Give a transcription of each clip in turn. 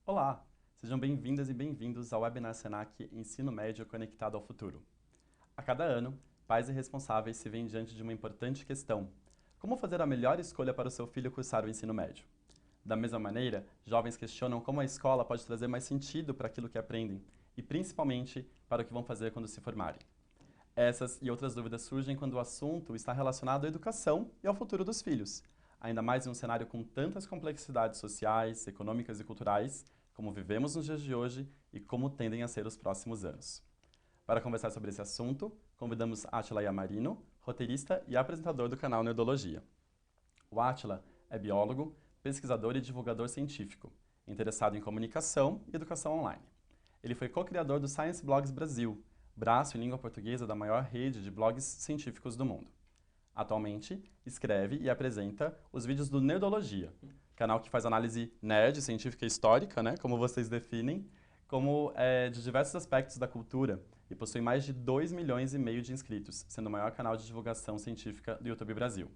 Olá, sejam bem-vindas e bem-vindos ao webinar Senac Ensino Médio Conectado ao Futuro. A cada ano, pais e responsáveis se veem diante de uma importante questão: como fazer a melhor escolha para o seu filho cursar o ensino médio? Da mesma maneira, jovens questionam como a escola pode trazer mais sentido para aquilo que aprendem e, principalmente, para o que vão fazer quando se formarem. Essas e outras dúvidas surgem quando o assunto está relacionado à educação e ao futuro dos filhos, ainda mais em um cenário com tantas complexidades sociais, econômicas e culturais, como vivemos nos dias de hoje e como tendem a ser os próximos anos. Para conversar sobre esse assunto, convidamos Átila Yamarino, roteirista e apresentador do canal Nerdologia. O Átila é biólogo, pesquisador e divulgador científico, interessado em comunicação e educação online. Ele foi co-criador do Science Blogs Brasil, braço em língua portuguesa da maior rede de blogs científicos do mundo. Atualmente, escreve e apresenta os vídeos do Nerdologia, canal que faz análise nerd, científica e histórica, né, como vocês definem, de diversos aspectos da cultura, e possui mais de 2,5 milhões de inscritos, sendo o maior canal de divulgação científica do YouTube Brasil.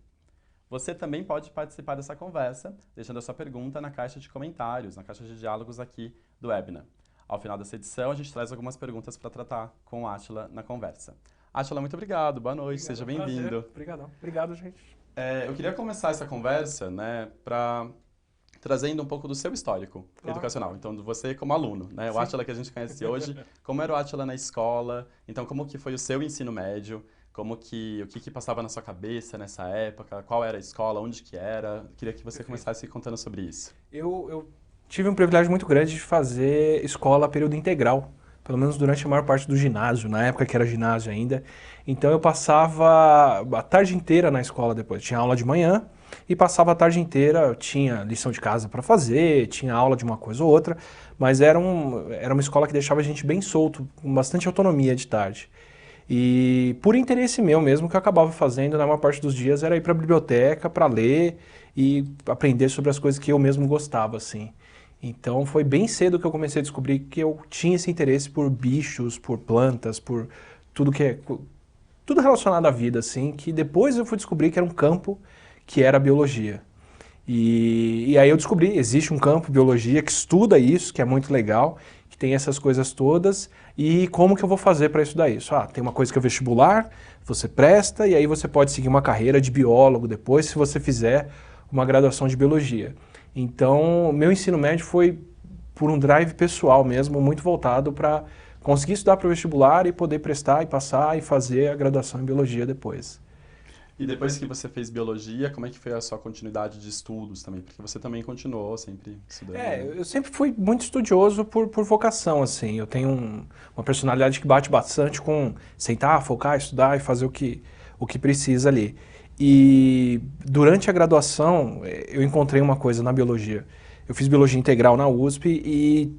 Você também pode participar dessa conversa, deixando a sua pergunta na caixa de comentários, na caixa de diálogos aqui do webinar. Ao final dessa edição, a gente traz algumas perguntas para tratar com o Átila na conversa. Átila, muito obrigado, boa noite, seja bem-vindo. Obrigadão. Obrigado, gente. Eu queria começar essa conversa, né, trazendo um pouco do seu histórico educacional. Então, você como aluno, né? O Átila que a gente conhece hoje, como era o Átila na escola, então como que foi o seu ensino médio, o que passava na sua cabeça nessa época, qual era a escola, onde que era? Queria que você começasse contando sobre isso. Eu tive um privilégio muito grande de fazer escola a período integral, pelo menos durante a maior parte do ginásio, na época que era ginásio ainda. Então eu passava a tarde inteira na escola depois. Tinha aula de manhã e passava a tarde inteira, tinha lição de casa para fazer, tinha aula de uma coisa ou outra, mas era uma escola que deixava a gente bem solto, com bastante autonomia de tarde. E por interesse meu mesmo, o que eu acabava fazendo na maior parte dos dias era ir para a biblioteca para ler e aprender sobre as coisas que eu mesmo gostava, assim. Então foi bem cedo que eu comecei a descobrir que eu tinha esse interesse por bichos, por plantas, por tudo tudo relacionado à vida, assim, que depois eu fui descobrir que era um campo que era a biologia. E aí eu descobri, existe um campo biologia que estuda isso, que é muito legal, que tem essas coisas todas, e como que eu vou fazer para estudar isso? Tem uma coisa que é o vestibular, você presta, e aí você pode seguir uma carreira de biólogo depois, se você fizer uma graduação de biologia. Então, meu ensino médio foi por um drive pessoal mesmo, muito voltado para conseguir estudar para o vestibular e poder prestar e passar e fazer a graduação em biologia depois. E depois que você fez biologia, como é que foi a sua continuidade de estudos também? Porque você também continuou sempre estudando. Eu sempre fui muito estudioso por vocação, assim. Eu tenho uma personalidade que bate bastante com sentar, focar, estudar e fazer o que precisa ali. E durante a graduação, eu encontrei uma coisa na biologia. Eu fiz biologia integral na USP e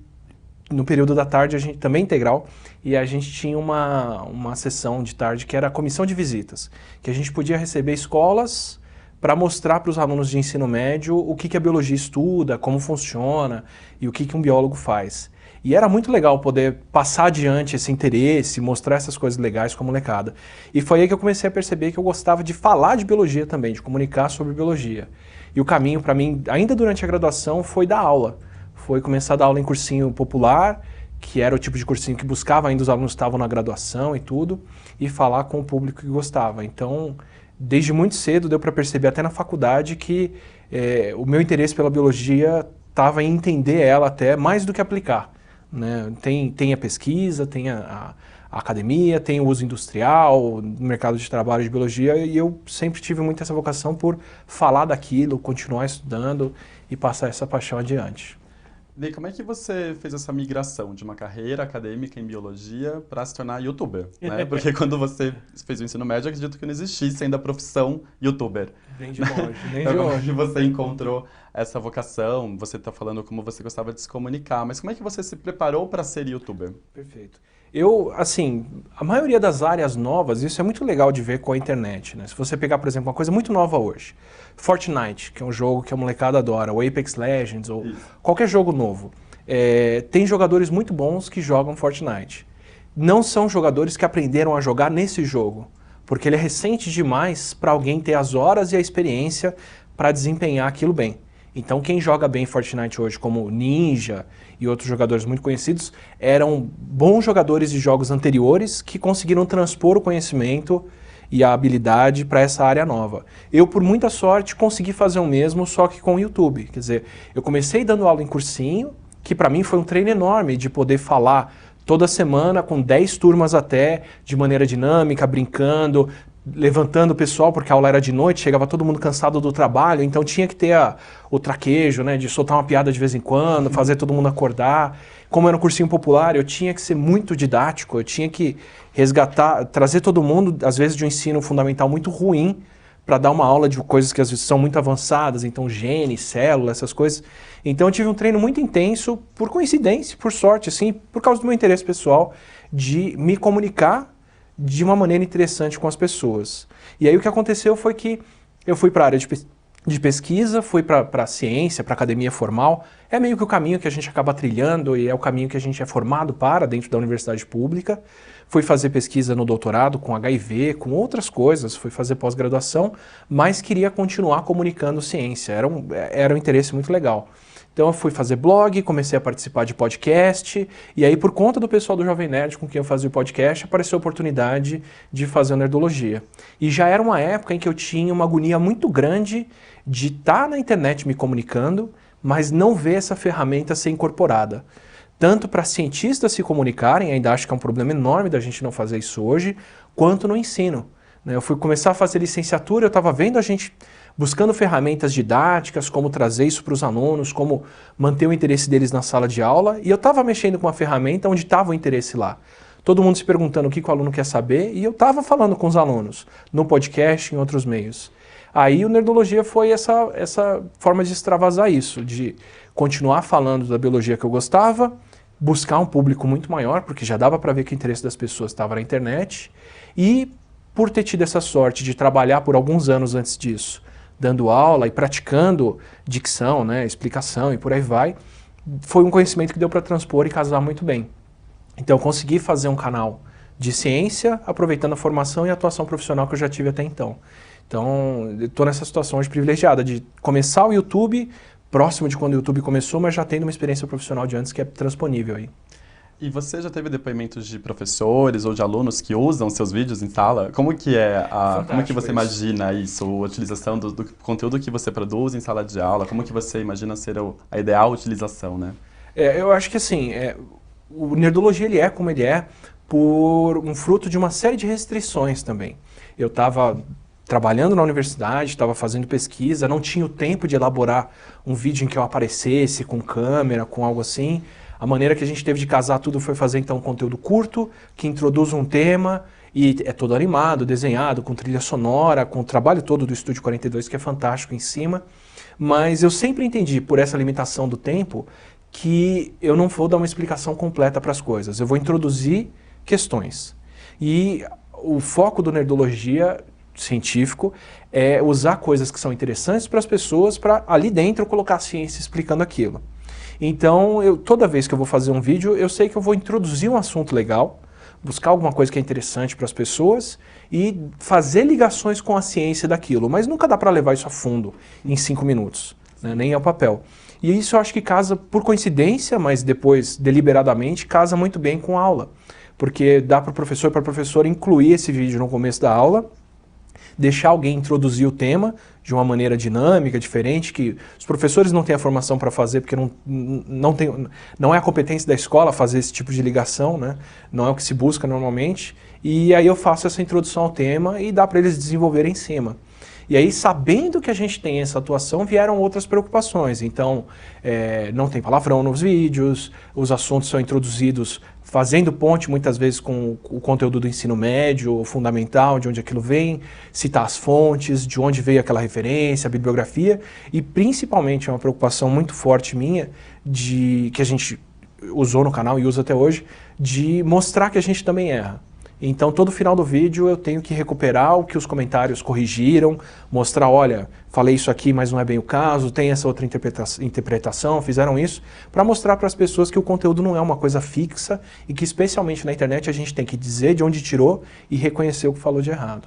no período da tarde, a gente também integral, e a gente tinha uma sessão de tarde que era a comissão de visitas, que a gente podia receber escolas para mostrar para os alunos de ensino médio o que a biologia estuda, como funciona e o que um biólogo faz. E era muito legal poder passar adiante esse interesse, mostrar essas coisas legais com a molecada. E foi aí que eu comecei a perceber que eu gostava de falar de biologia também, de comunicar sobre biologia. E o caminho para mim, ainda durante a graduação, foi dar aula. Foi começar a dar aula em cursinho popular, que era o tipo de cursinho que buscava ainda os alunos que estavam na graduação e tudo, e falar com o público que gostava. Então, desde muito cedo deu para perceber até na faculdade que o meu interesse pela biologia estava em entender ela até mais do que aplicar. Né? Tem a pesquisa, tem a academia, tem o uso industrial, no mercado de trabalho de biologia, e eu sempre tive muito essa vocação por falar daquilo, continuar estudando e passar essa paixão adiante. E como é que você fez essa migração de uma carreira acadêmica em biologia para se tornar youtuber? Né? Porque quando você fez o ensino médio, eu acredito que não existisse ainda a profissão youtuber. Nem de longe, nem então, de como é longe. que você encontrou essa vocação? Você está falando como você gostava de se comunicar, mas como é que você se preparou para ser youtuber? Perfeito. A maioria das áreas novas, isso é muito legal de ver com a internet, né? Se você pegar, por exemplo, uma coisa muito nova hoje, Fortnite, que é um jogo que a molecada adora, ou Apex Legends, ou qualquer jogo novo, tem jogadores muito bons que jogam Fortnite. Não são jogadores que aprenderam a jogar nesse jogo, porque ele é recente demais para alguém ter as horas e a experiência para desempenhar aquilo bem. Então quem joga bem Fortnite hoje, como Ninja e outros jogadores muito conhecidos, eram bons jogadores de jogos anteriores que conseguiram transpor o conhecimento e a habilidade para essa área nova. Eu, por muita sorte, consegui fazer o mesmo, só que com o YouTube. Quer dizer, eu comecei dando aula em cursinho, que para mim foi um treino enorme de poder falar toda semana com 10 turmas até, de maneira dinâmica, brincando, levantando o pessoal, porque a aula era de noite, chegava todo mundo cansado do trabalho, então tinha que ter o traquejo, né, de soltar uma piada de vez em quando, fazer todo mundo acordar. Como era um cursinho popular, eu tinha que ser muito didático, eu tinha que resgatar, trazer todo mundo, às vezes de um ensino fundamental muito ruim, para dar uma aula de coisas que às vezes são muito avançadas, então gene, célula, essas coisas. Então eu tive um treino muito intenso, por coincidência, por sorte, assim, por causa do meu interesse pessoal, de me comunicar de uma maneira interessante com as pessoas. E aí o que aconteceu foi que eu fui para a área de pesquisa, fui para a ciência, para a academia formal. É meio que o caminho que a gente acaba trilhando e é o caminho que a gente é formado para dentro da universidade pública. Fui fazer pesquisa no doutorado com HIV, com outras coisas, fui fazer pós-graduação, mas queria continuar comunicando ciência, era um interesse muito legal. Então eu fui fazer blog, comecei a participar de podcast, e aí por conta do pessoal do Jovem Nerd com quem eu fazia o podcast, apareceu a oportunidade de fazer a Nerdologia. E já era uma época em que eu tinha uma agonia muito grande de estar na internet me comunicando, mas não ver essa ferramenta ser incorporada. Tanto para cientistas se comunicarem, ainda acho que é um problema enorme da gente não fazer isso hoje, quanto no ensino. Eu fui começar a fazer licenciatura, eu estava vendo a gente buscando ferramentas didáticas, como trazer isso para os alunos, como manter o interesse deles na sala de aula, e eu estava mexendo com uma ferramenta onde estava o interesse lá. Todo mundo se perguntando o que o aluno quer saber, e eu estava falando com os alunos, no podcast, em outros meios. Aí o Nerdologia foi essa forma de extravasar isso, de continuar falando da biologia que eu gostava, buscar um público muito maior, porque já dava para ver que o interesse das pessoas estava na internet, e por ter tido essa sorte de trabalhar por alguns anos antes disso, dando aula e praticando dicção, né, explicação e por aí vai, foi um conhecimento que deu para transpor e casar muito bem. Então eu consegui fazer um canal de ciência, aproveitando a formação e a atuação profissional que eu já tive até então. Então, eu estou nessa situação hoje privilegiada de começar o YouTube, próximo de quando o YouTube começou, mas já tendo uma experiência profissional de antes que é transponível aí. E você já teve depoimentos de professores ou de alunos que usam seus vídeos em sala? Como que como que você imagina isso, a utilização do conteúdo que você produz em sala de aula? Como que você imagina ser a ideal utilização, né? Eu acho que assim, o Nerdologia ele é como ele é por um fruto de uma série de restrições também. Eu estava trabalhando na universidade, estava fazendo pesquisa, não tinha o tempo de elaborar um vídeo em que eu aparecesse com câmera, com algo assim. A maneira que a gente teve de casar tudo foi fazer então um conteúdo curto, que introduz um tema e é todo animado, desenhado, com trilha sonora, com o trabalho todo do Estúdio 42, que é fantástico em cima. Mas eu sempre entendi, por essa limitação do tempo, que eu não vou dar uma explicação completa para as coisas. Eu vou introduzir questões. E o foco do Nerdologia científico é usar coisas que são interessantes para as pessoas, para ali dentro colocar a ciência explicando aquilo. Então, toda vez que eu vou fazer um vídeo, eu sei que eu vou introduzir um assunto legal, buscar alguma coisa que é interessante para as pessoas e fazer ligações com a ciência daquilo. Mas nunca dá para levar isso a fundo em 5 minutos, né? Nem ao papel. E isso eu acho que casa por coincidência, mas depois deliberadamente, casa muito bem com a aula. Porque dá para o professor e para a professora incluir esse vídeo no começo da aula, deixar alguém introduzir o tema de uma maneira dinâmica, diferente, que os professores não têm a formação para fazer, porque não é a competência da escola fazer esse tipo de ligação, né? Não é o que se busca normalmente. E aí eu faço essa introdução ao tema e dá para eles desenvolverem em cima. E aí, sabendo que a gente tem essa atuação, vieram outras preocupações. Então, não tem palavrão nos vídeos, os assuntos são introduzidos fazendo ponte muitas vezes com o conteúdo do ensino médio, ou fundamental, de onde aquilo vem, citar as fontes, de onde veio aquela referência, a bibliografia, e principalmente é uma preocupação muito forte minha, que a gente usou no canal e usa até hoje, de mostrar que a gente também erra. Então, todo final do vídeo eu tenho que recuperar o que os comentários corrigiram, mostrar, olha, falei isso aqui, mas não é bem o caso, tem essa outra interpretação, fizeram isso, para mostrar para as pessoas que o conteúdo não é uma coisa fixa e que, especialmente na internet, a gente tem que dizer de onde tirou e reconhecer o que falou de errado.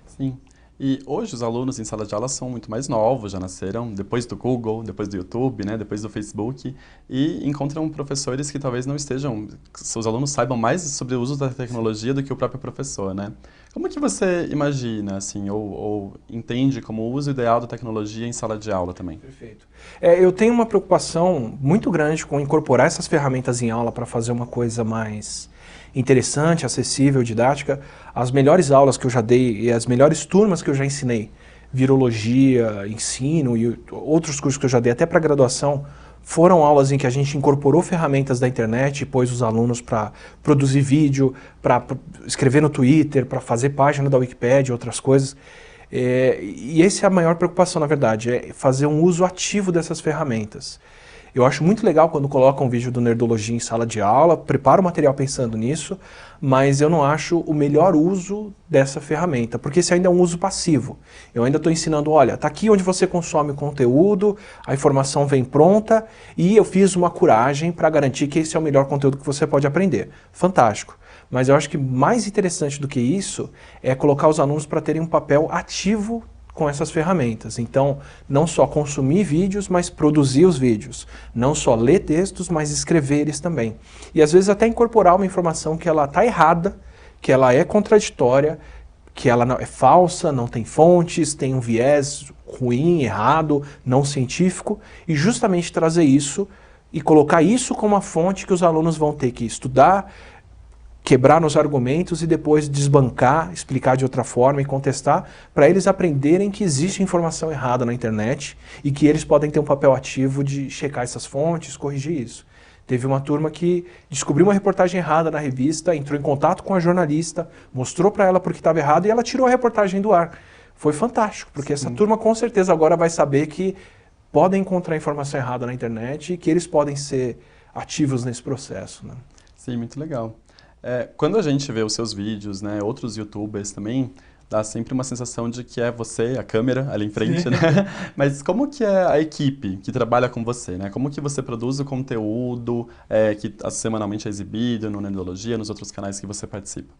Sim. E hoje os alunos em sala de aula são muito mais novos, já nasceram depois do Google, depois do YouTube, né, depois do Facebook, e encontram professores que talvez não estejam, os alunos saibam mais sobre o uso da tecnologia do que o próprio professor, né? Como que você imagina, assim, ou entende como o uso ideal da tecnologia em sala de aula também? Perfeito. Eu tenho uma preocupação muito grande com incorporar essas ferramentas em aula para fazer uma coisa mais interessante, acessível, didática. As melhores aulas que eu já dei e as melhores turmas que eu já ensinei, virologia, ensino e outros cursos que eu já dei até para graduação, foram aulas em que a gente incorporou ferramentas da internet e pôs os alunos para produzir vídeo, para escrever no Twitter, para fazer página da Wikipédia e outras coisas. E essa é a maior preocupação, na verdade, é fazer um uso ativo dessas ferramentas. Eu acho muito legal quando colocam um vídeo do Nerdologia em sala de aula, preparo o material pensando nisso, mas eu não acho o melhor uso dessa ferramenta, porque esse ainda é um uso passivo. Eu ainda estou ensinando, olha, está aqui onde você consome o conteúdo, a informação vem pronta e eu fiz uma curagem para garantir que esse é o melhor conteúdo que você pode aprender. Fantástico. Mas eu acho que mais interessante do que isso é colocar os alunos para terem um papel ativo com essas ferramentas. Então, não só consumir vídeos, mas produzir os vídeos. Não só ler textos, mas escrever eles também. E às vezes até incorporar uma informação que ela está errada, que ela é contraditória, que ela é falsa, não tem fontes, tem um viés ruim, errado, não científico, e justamente trazer isso e colocar isso como a fonte que os alunos vão ter que estudar, quebrar nos argumentos e depois desbancar, explicar de outra forma e contestar, para eles aprenderem que existe informação errada na internet e que eles podem ter um papel ativo de checar essas fontes, corrigir isso. Teve uma turma que descobriu uma reportagem errada na revista, entrou em contato com a jornalista, mostrou para ela porque estava errado e ela tirou a reportagem do ar. Foi fantástico, porque essa turma com certeza agora vai saber que podem encontrar informação errada na internet e que eles podem ser ativos nesse processo, né? Sim, muito legal. Quando a gente vê os seus vídeos, né, outros youtubers também, dá sempre uma sensação de que é você, a câmera ali em frente, né? Mas como que é a equipe que trabalha com você, né? Como que você produz o conteúdo que semanalmente é exibido no Nerdologia, nos outros canais que você participa?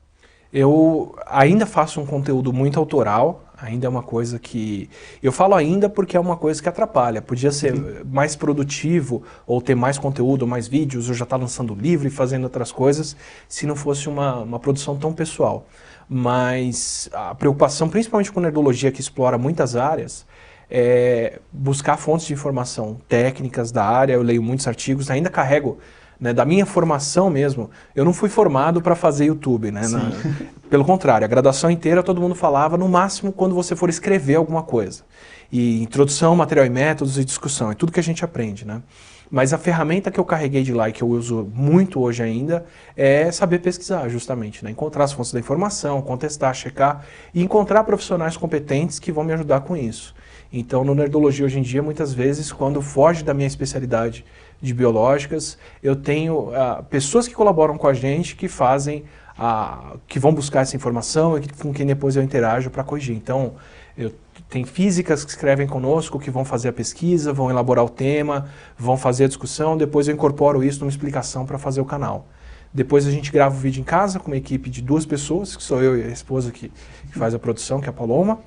Eu ainda faço um conteúdo muito autoral, ainda é uma coisa que... Eu falo ainda porque é uma coisa que atrapalha. Podia ser mais produtivo, ou ter mais conteúdo, mais vídeos, ou já estar lançando livro e fazendo outras coisas, se não fosse uma produção tão pessoal. Mas a preocupação, principalmente com Nerdologia, que explora muitas áreas, é buscar fontes de informação técnicas da área. Eu leio muitos artigos, ainda carrego... Né, da minha formação mesmo, eu não fui formado para fazer YouTube, né? Pelo contrário, a graduação inteira todo mundo falava, no máximo, quando você for escrever alguma coisa. E introdução, material e métodos e discussão, é tudo que a gente aprende, né? Mas a ferramenta que eu carreguei de lá e que eu uso muito hoje ainda é saber pesquisar, justamente, né? Encontrar as fontes da informação, contestar, checar e encontrar profissionais competentes que vão me ajudar com isso. Então, no Nerdologia hoje em dia, muitas vezes, quando foge da minha especialidade de biológicas, eu tenho pessoas que colaboram com a gente que fazem, que vão buscar essa informação e com quem depois eu interajo para corrigir. Então, tem físicas que escrevem conosco, que vão fazer a pesquisa, vão elaborar o tema, vão fazer a discussão, depois eu incorporo isso numa explicação para fazer o canal. Depois a gente grava o vídeo em casa com uma equipe de 2 pessoas, que sou eu e a esposa que faz a produção, que é a Paloma,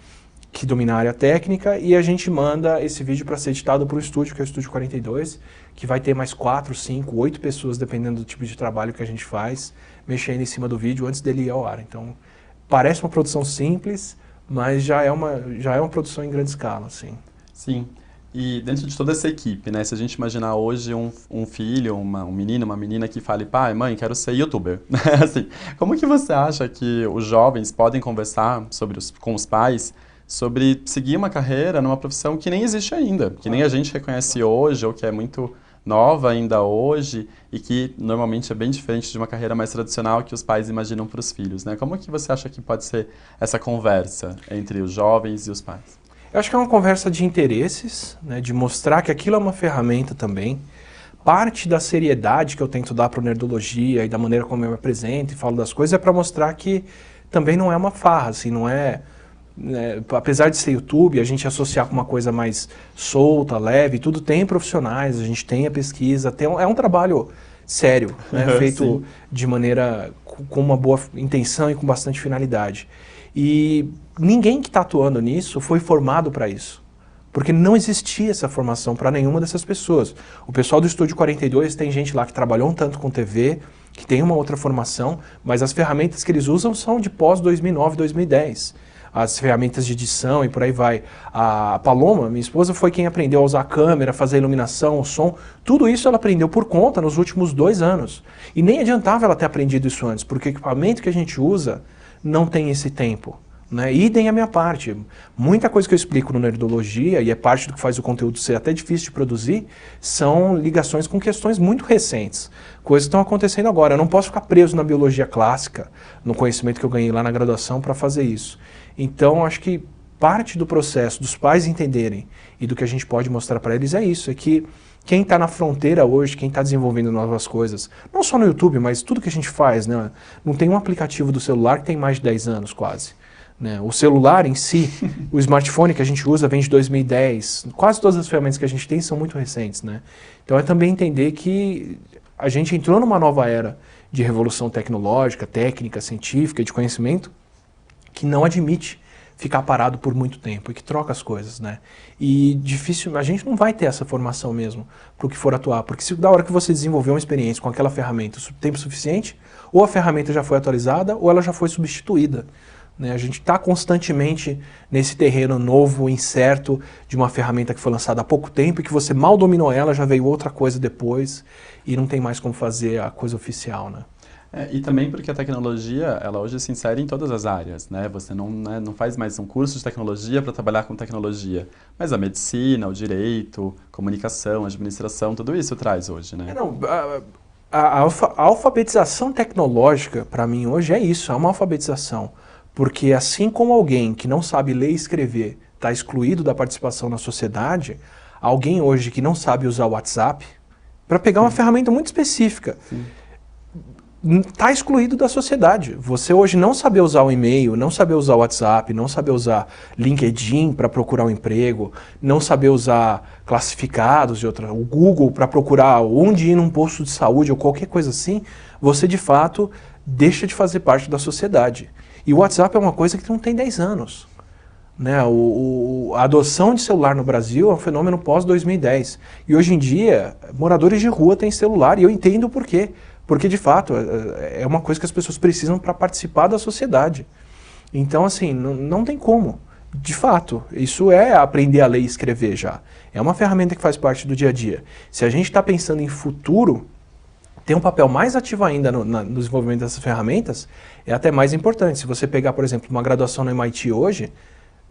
que domina a área técnica, e a gente manda esse vídeo para ser editado para o estúdio, que é o Estúdio 42, que vai ter mais 4, 5, 8 pessoas, dependendo do tipo de trabalho que a gente faz, mexendo em cima do vídeo antes dele ir ao ar. Então, parece uma produção simples, mas já é uma produção em grande escala, assim. Sim. E dentro de toda essa equipe, né, se a gente imaginar hoje um filho, um menino, uma menina que fale, pai, mãe, quero ser youtuber, assim, como que você acha que os jovens podem conversar com os pais sobre seguir uma carreira numa profissão que nem existe ainda, que nem a gente reconhece hoje, ou que é muito nova ainda hoje, e que normalmente é bem diferente de uma carreira mais tradicional que os pais imaginam para os filhos, né? Como que você acha que pode ser essa conversa entre os jovens e os pais? Eu acho que é uma conversa de interesses, né, de mostrar que aquilo é uma ferramenta também. Parte da seriedade que eu tento dar para o Nerdologia e da maneira como eu me apresento e falo das coisas é para mostrar que também não é uma farra, assim, não é... apesar de ser YouTube, a gente associar com uma coisa mais solta, leve, tudo tem profissionais, a gente tem a pesquisa, é um trabalho sério, né, feito de maneira com uma boa intenção e com bastante finalidade. E ninguém que está atuando nisso foi formado para isso. Porque não existia essa formação para nenhuma dessas pessoas. O pessoal do Estúdio 42 tem gente lá que trabalhou um tanto com TV, que tem uma outra formação, mas as ferramentas que eles usam são de pós 2009, 2010. As ferramentas de edição e por aí vai. A Paloma, minha esposa, foi quem aprendeu a usar a câmera, fazer a iluminação, o som. Tudo isso ela aprendeu por conta nos últimos 2 anos. E nem adiantava ela ter aprendido isso antes, porque o equipamento que a gente usa não tem esse tempo. Né? Idem a minha parte. Muita coisa que eu explico no Nerdologia, e é parte do que faz o conteúdo ser até difícil de produzir, são ligações com questões muito recentes. Coisas que estão acontecendo agora. Eu não posso ficar preso na biologia clássica, no conhecimento que eu ganhei lá na graduação para fazer isso. Então, acho que parte do processo dos pais entenderem e do que a gente pode mostrar para eles é isso, é que quem está na fronteira hoje, quem está desenvolvendo novas coisas, não só no YouTube, mas tudo que a gente faz, né? Não tem um aplicativo do celular que tem mais de 10 anos quase. Né? O celular em si, o smartphone que a gente usa vem de 2010. Quase todas as ferramentas que a gente tem são muito recentes. Né? Então é também entender que a gente entrou numa nova era de revolução tecnológica, técnica, científica, de conhecimento, que não admite ficar parado por muito tempo e que troca as coisas. Né? E difícil, a gente não vai ter essa formação mesmo para o que for atuar, porque se da hora que você desenvolveu uma experiência com aquela ferramenta tempo suficiente, ou a ferramenta já foi atualizada ou ela já foi substituída. A gente está constantemente nesse terreno novo, incerto, de uma ferramenta que foi lançada há pouco tempo e que você mal dominou ela, já veio outra coisa depois e não tem mais como fazer a coisa oficial. Né? E também porque a tecnologia, ela hoje se insere em todas as áreas. Né? Você não faz mais um curso de tecnologia para trabalhar com tecnologia, mas a medicina, o direito, comunicação, administração, tudo isso traz hoje. Né? A alfabetização tecnológica, para mim, hoje é isso, é uma alfabetização. Porque assim como alguém que não sabe ler e escrever está excluído da participação na sociedade, alguém hoje que não sabe usar o WhatsApp, para pegar uma ferramenta muito específica, está excluído da sociedade. Você hoje não saber usar o e-mail, não saber usar o WhatsApp, não saber usar LinkedIn para procurar um emprego, não saber usar classificados, o Google para procurar onde ir num posto de saúde ou qualquer coisa assim, você de fato deixa de fazer parte da sociedade. E o WhatsApp é uma coisa que não tem 10 anos. Né? A adoção de celular no Brasil é um fenômeno pós-2010. E hoje em dia, moradores de rua têm celular e eu entendo por quê. Porque, de fato, é uma coisa que as pessoas precisam para participar da sociedade. Então, assim, não tem como. De fato, isso é aprender a ler e escrever já. É uma ferramenta que faz parte do dia a dia. Se a gente está pensando em futuro, tem um papel mais ativo ainda no desenvolvimento dessas ferramentas, é até mais importante. Se você pegar, por exemplo, uma graduação no MIT hoje,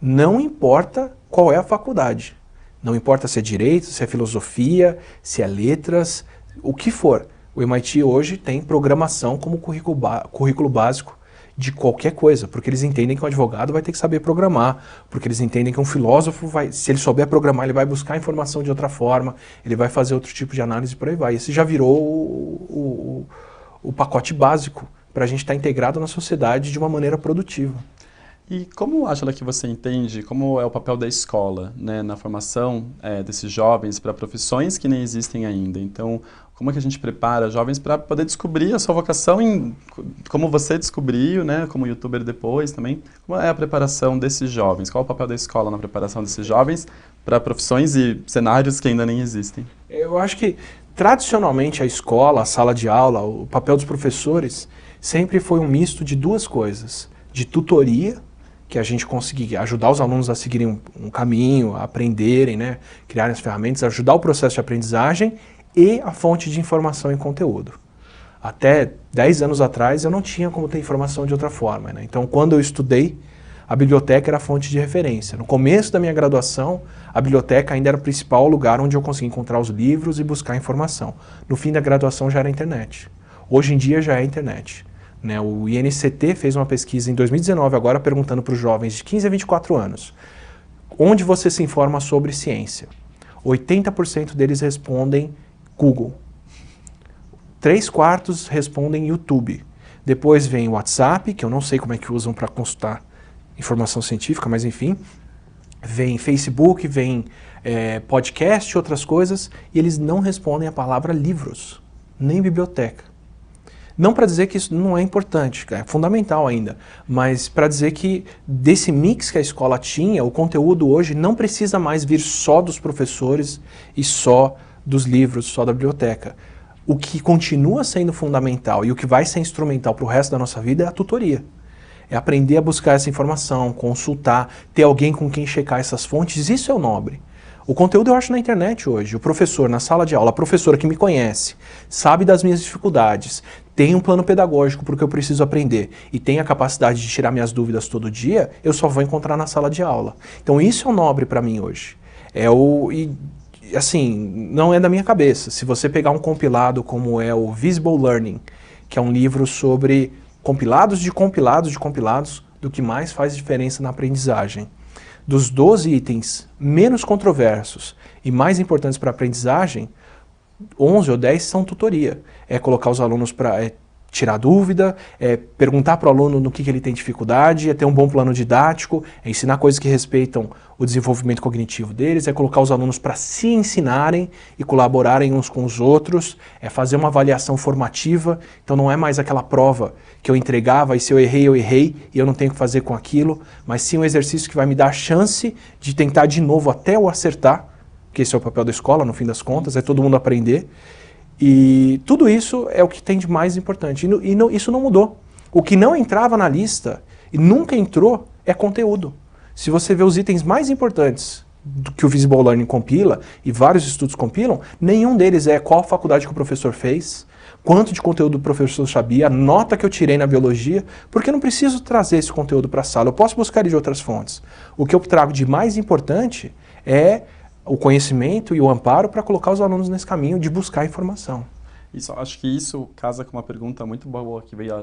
não importa qual é a faculdade. Não importa se é direito, se é filosofia, se é letras, o que for. O MIT hoje tem programação como currículo básico de qualquer coisa, porque eles entendem que um advogado vai ter que saber programar, porque eles entendem que um filósofo, se ele souber programar, ele vai buscar informação de outra forma, ele vai fazer outro tipo de análise e por aí vai. Esse já virou o pacote básico para a gente estar integrado na sociedade de uma maneira produtiva. E como, Átila, que você entende como é o papel da escola, né, na formação desses jovens para profissões que nem existem ainda? Então, como é que a gente prepara jovens para poder descobrir a sua vocação, como você descobriu, né, como youtuber depois também? Como é a preparação desses jovens? Qual é o papel da escola na preparação desses jovens para profissões e cenários que ainda nem existem? Eu acho que, tradicionalmente, a escola, a sala de aula, o papel dos professores sempre foi um misto de duas coisas. De tutoria, que a gente conseguir ajudar os alunos a seguirem um caminho, a aprenderem, né, criarem as ferramentas, ajudar o processo de aprendizagem e a fonte de informação e conteúdo. Até 10 anos atrás eu não tinha como ter informação de outra forma. Né? Então, quando eu estudei, a biblioteca era a fonte de referência. No começo da minha graduação, a biblioteca ainda era o principal lugar onde eu conseguia encontrar os livros e buscar informação. No fim da graduação já era a internet. Hoje em dia já é a internet. Né? O INCT fez uma pesquisa em 2019, agora perguntando para os jovens de 15 a 24 anos, onde você se informa sobre ciência? 80% deles respondem Google. 3/4 respondem YouTube. Depois vem o WhatsApp, que eu não sei como é que usam para consultar informação científica, mas enfim. Vem Facebook, vem podcast e outras coisas, e eles não respondem a palavra livros, nem biblioteca. Não para dizer que isso não é importante, é fundamental ainda, mas para dizer que desse mix que a escola tinha, o conteúdo hoje não precisa mais vir só dos professores e só dos livros, só da biblioteca. O que continua sendo fundamental e o que vai ser instrumental para o resto da nossa vida é a tutoria. É aprender a buscar essa informação, consultar, ter alguém com quem checar essas fontes, isso é o nobre. O conteúdo eu acho na internet hoje. O professor na sala de aula, a professora que me conhece, sabe das minhas dificuldades, tem um plano pedagógico porque eu preciso aprender e tem a capacidade de tirar minhas dúvidas todo dia, eu só vou encontrar na sala de aula. Então isso é o nobre para mim hoje. Assim, não é da minha cabeça. Se você pegar um compilado como é o Visible Learning, que é um livro sobre compilados de compilados de compilados do que mais faz diferença na aprendizagem. Dos 12 itens menos controversos e mais importantes para a aprendizagem, 11 ou 10 são tutoria. É colocar os alunos para tirar dúvida, é perguntar para o aluno no que ele tem dificuldade, é ter um bom plano didático, é ensinar coisas que respeitam o desenvolvimento cognitivo deles, é colocar os alunos para se ensinarem e colaborarem uns com os outros, é fazer uma avaliação formativa, então não é mais aquela prova que eu entregava e se eu errei e eu não tenho o que fazer com aquilo, mas sim um exercício que vai me dar a chance de tentar de novo até eu acertar, que esse é o papel da escola, no fim das contas, é todo mundo aprender. E tudo isso é o que tem de mais importante. Isso não mudou. O que não entrava na lista e nunca entrou é conteúdo. Se você vê os itens mais importantes que o Visible Learning compila, e vários estudos compilam, nenhum deles é qual faculdade que o professor fez, quanto de conteúdo o professor sabia, a nota que eu tirei na biologia, porque eu não preciso trazer esse conteúdo para a sala, eu posso buscar ele de outras fontes. O que eu trago de mais importante é o conhecimento e o amparo para colocar os alunos nesse caminho de buscar informação. Acho que isso casa com uma pergunta muito boa que veio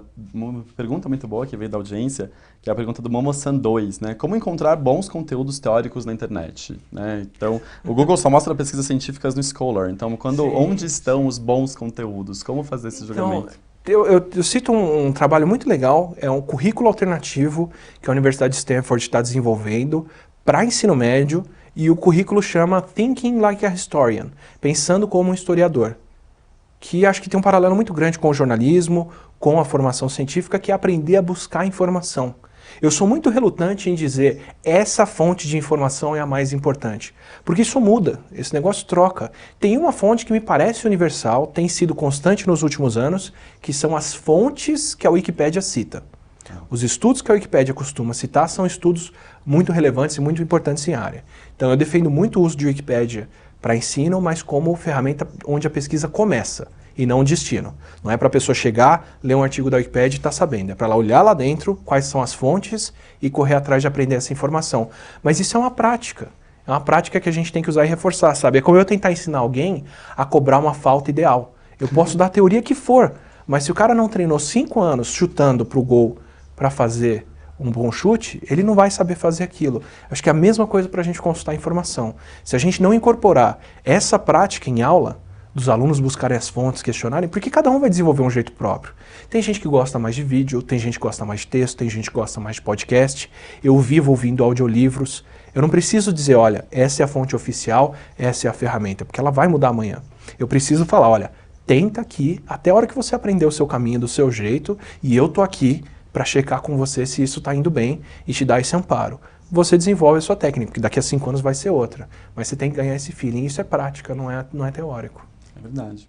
da audiência, que é a pergunta do Momo-san 2, né? Como encontrar bons conteúdos teóricos na internet? Né? Então, o Google só mostra pesquisas científicas no Scholar. Então, onde estão os bons conteúdos? Como fazer esse julgamento? Eu cito um trabalho muito legal, é um currículo alternativo que a Universidade de Stanford está desenvolvendo para ensino médio, e o currículo chama Thinking Like a Historian, pensando como um historiador, que acho que tem um paralelo muito grande com o jornalismo, com a formação científica, que é aprender a buscar informação. Eu sou muito relutante em dizer essa fonte de informação é a mais importante, porque isso muda, esse negócio troca. Tem uma fonte que me parece universal, tem sido constante nos últimos anos, que são as fontes que a Wikipédia cita. Os estudos que a Wikipédia costuma citar são estudos muito relevantes e muito importantes em área. Então eu defendo muito o uso de Wikipédia para ensino, mas como ferramenta onde a pesquisa começa e não um destino. Não é para a pessoa chegar, ler um artigo da Wikipédia e estar sabendo. É para ela olhar lá dentro quais são as fontes e correr atrás de aprender essa informação. Mas isso é uma prática. É uma prática que a gente tem que usar e reforçar, sabe? É como eu tentar ensinar alguém a cobrar uma falta ideal. Eu posso dar a teoria que for, mas se o cara não treinou 5 anos chutando para o gol para fazer um bom chute, ele não vai saber fazer aquilo. Acho que é a mesma coisa para a gente consultar informação. Se a gente não incorporar essa prática em aula, dos alunos buscarem as fontes, questionarem, porque cada um vai desenvolver um jeito próprio. Tem gente que gosta mais de vídeo, tem gente que gosta mais de texto, tem gente que gosta mais de podcast. Eu vivo ouvindo audiolivros. Eu não preciso dizer, olha, essa é a fonte oficial, essa é a ferramenta, porque ela vai mudar amanhã. Eu preciso falar, olha, tenta aqui, até a hora que você aprender o seu caminho, do seu jeito, e eu tô aqui para checar com você se isso está indo bem e te dar esse amparo. Você desenvolve a sua técnica, porque daqui a 5 anos vai ser outra. Mas você tem que ganhar esse feeling, isso é prática, não é teórico. É verdade.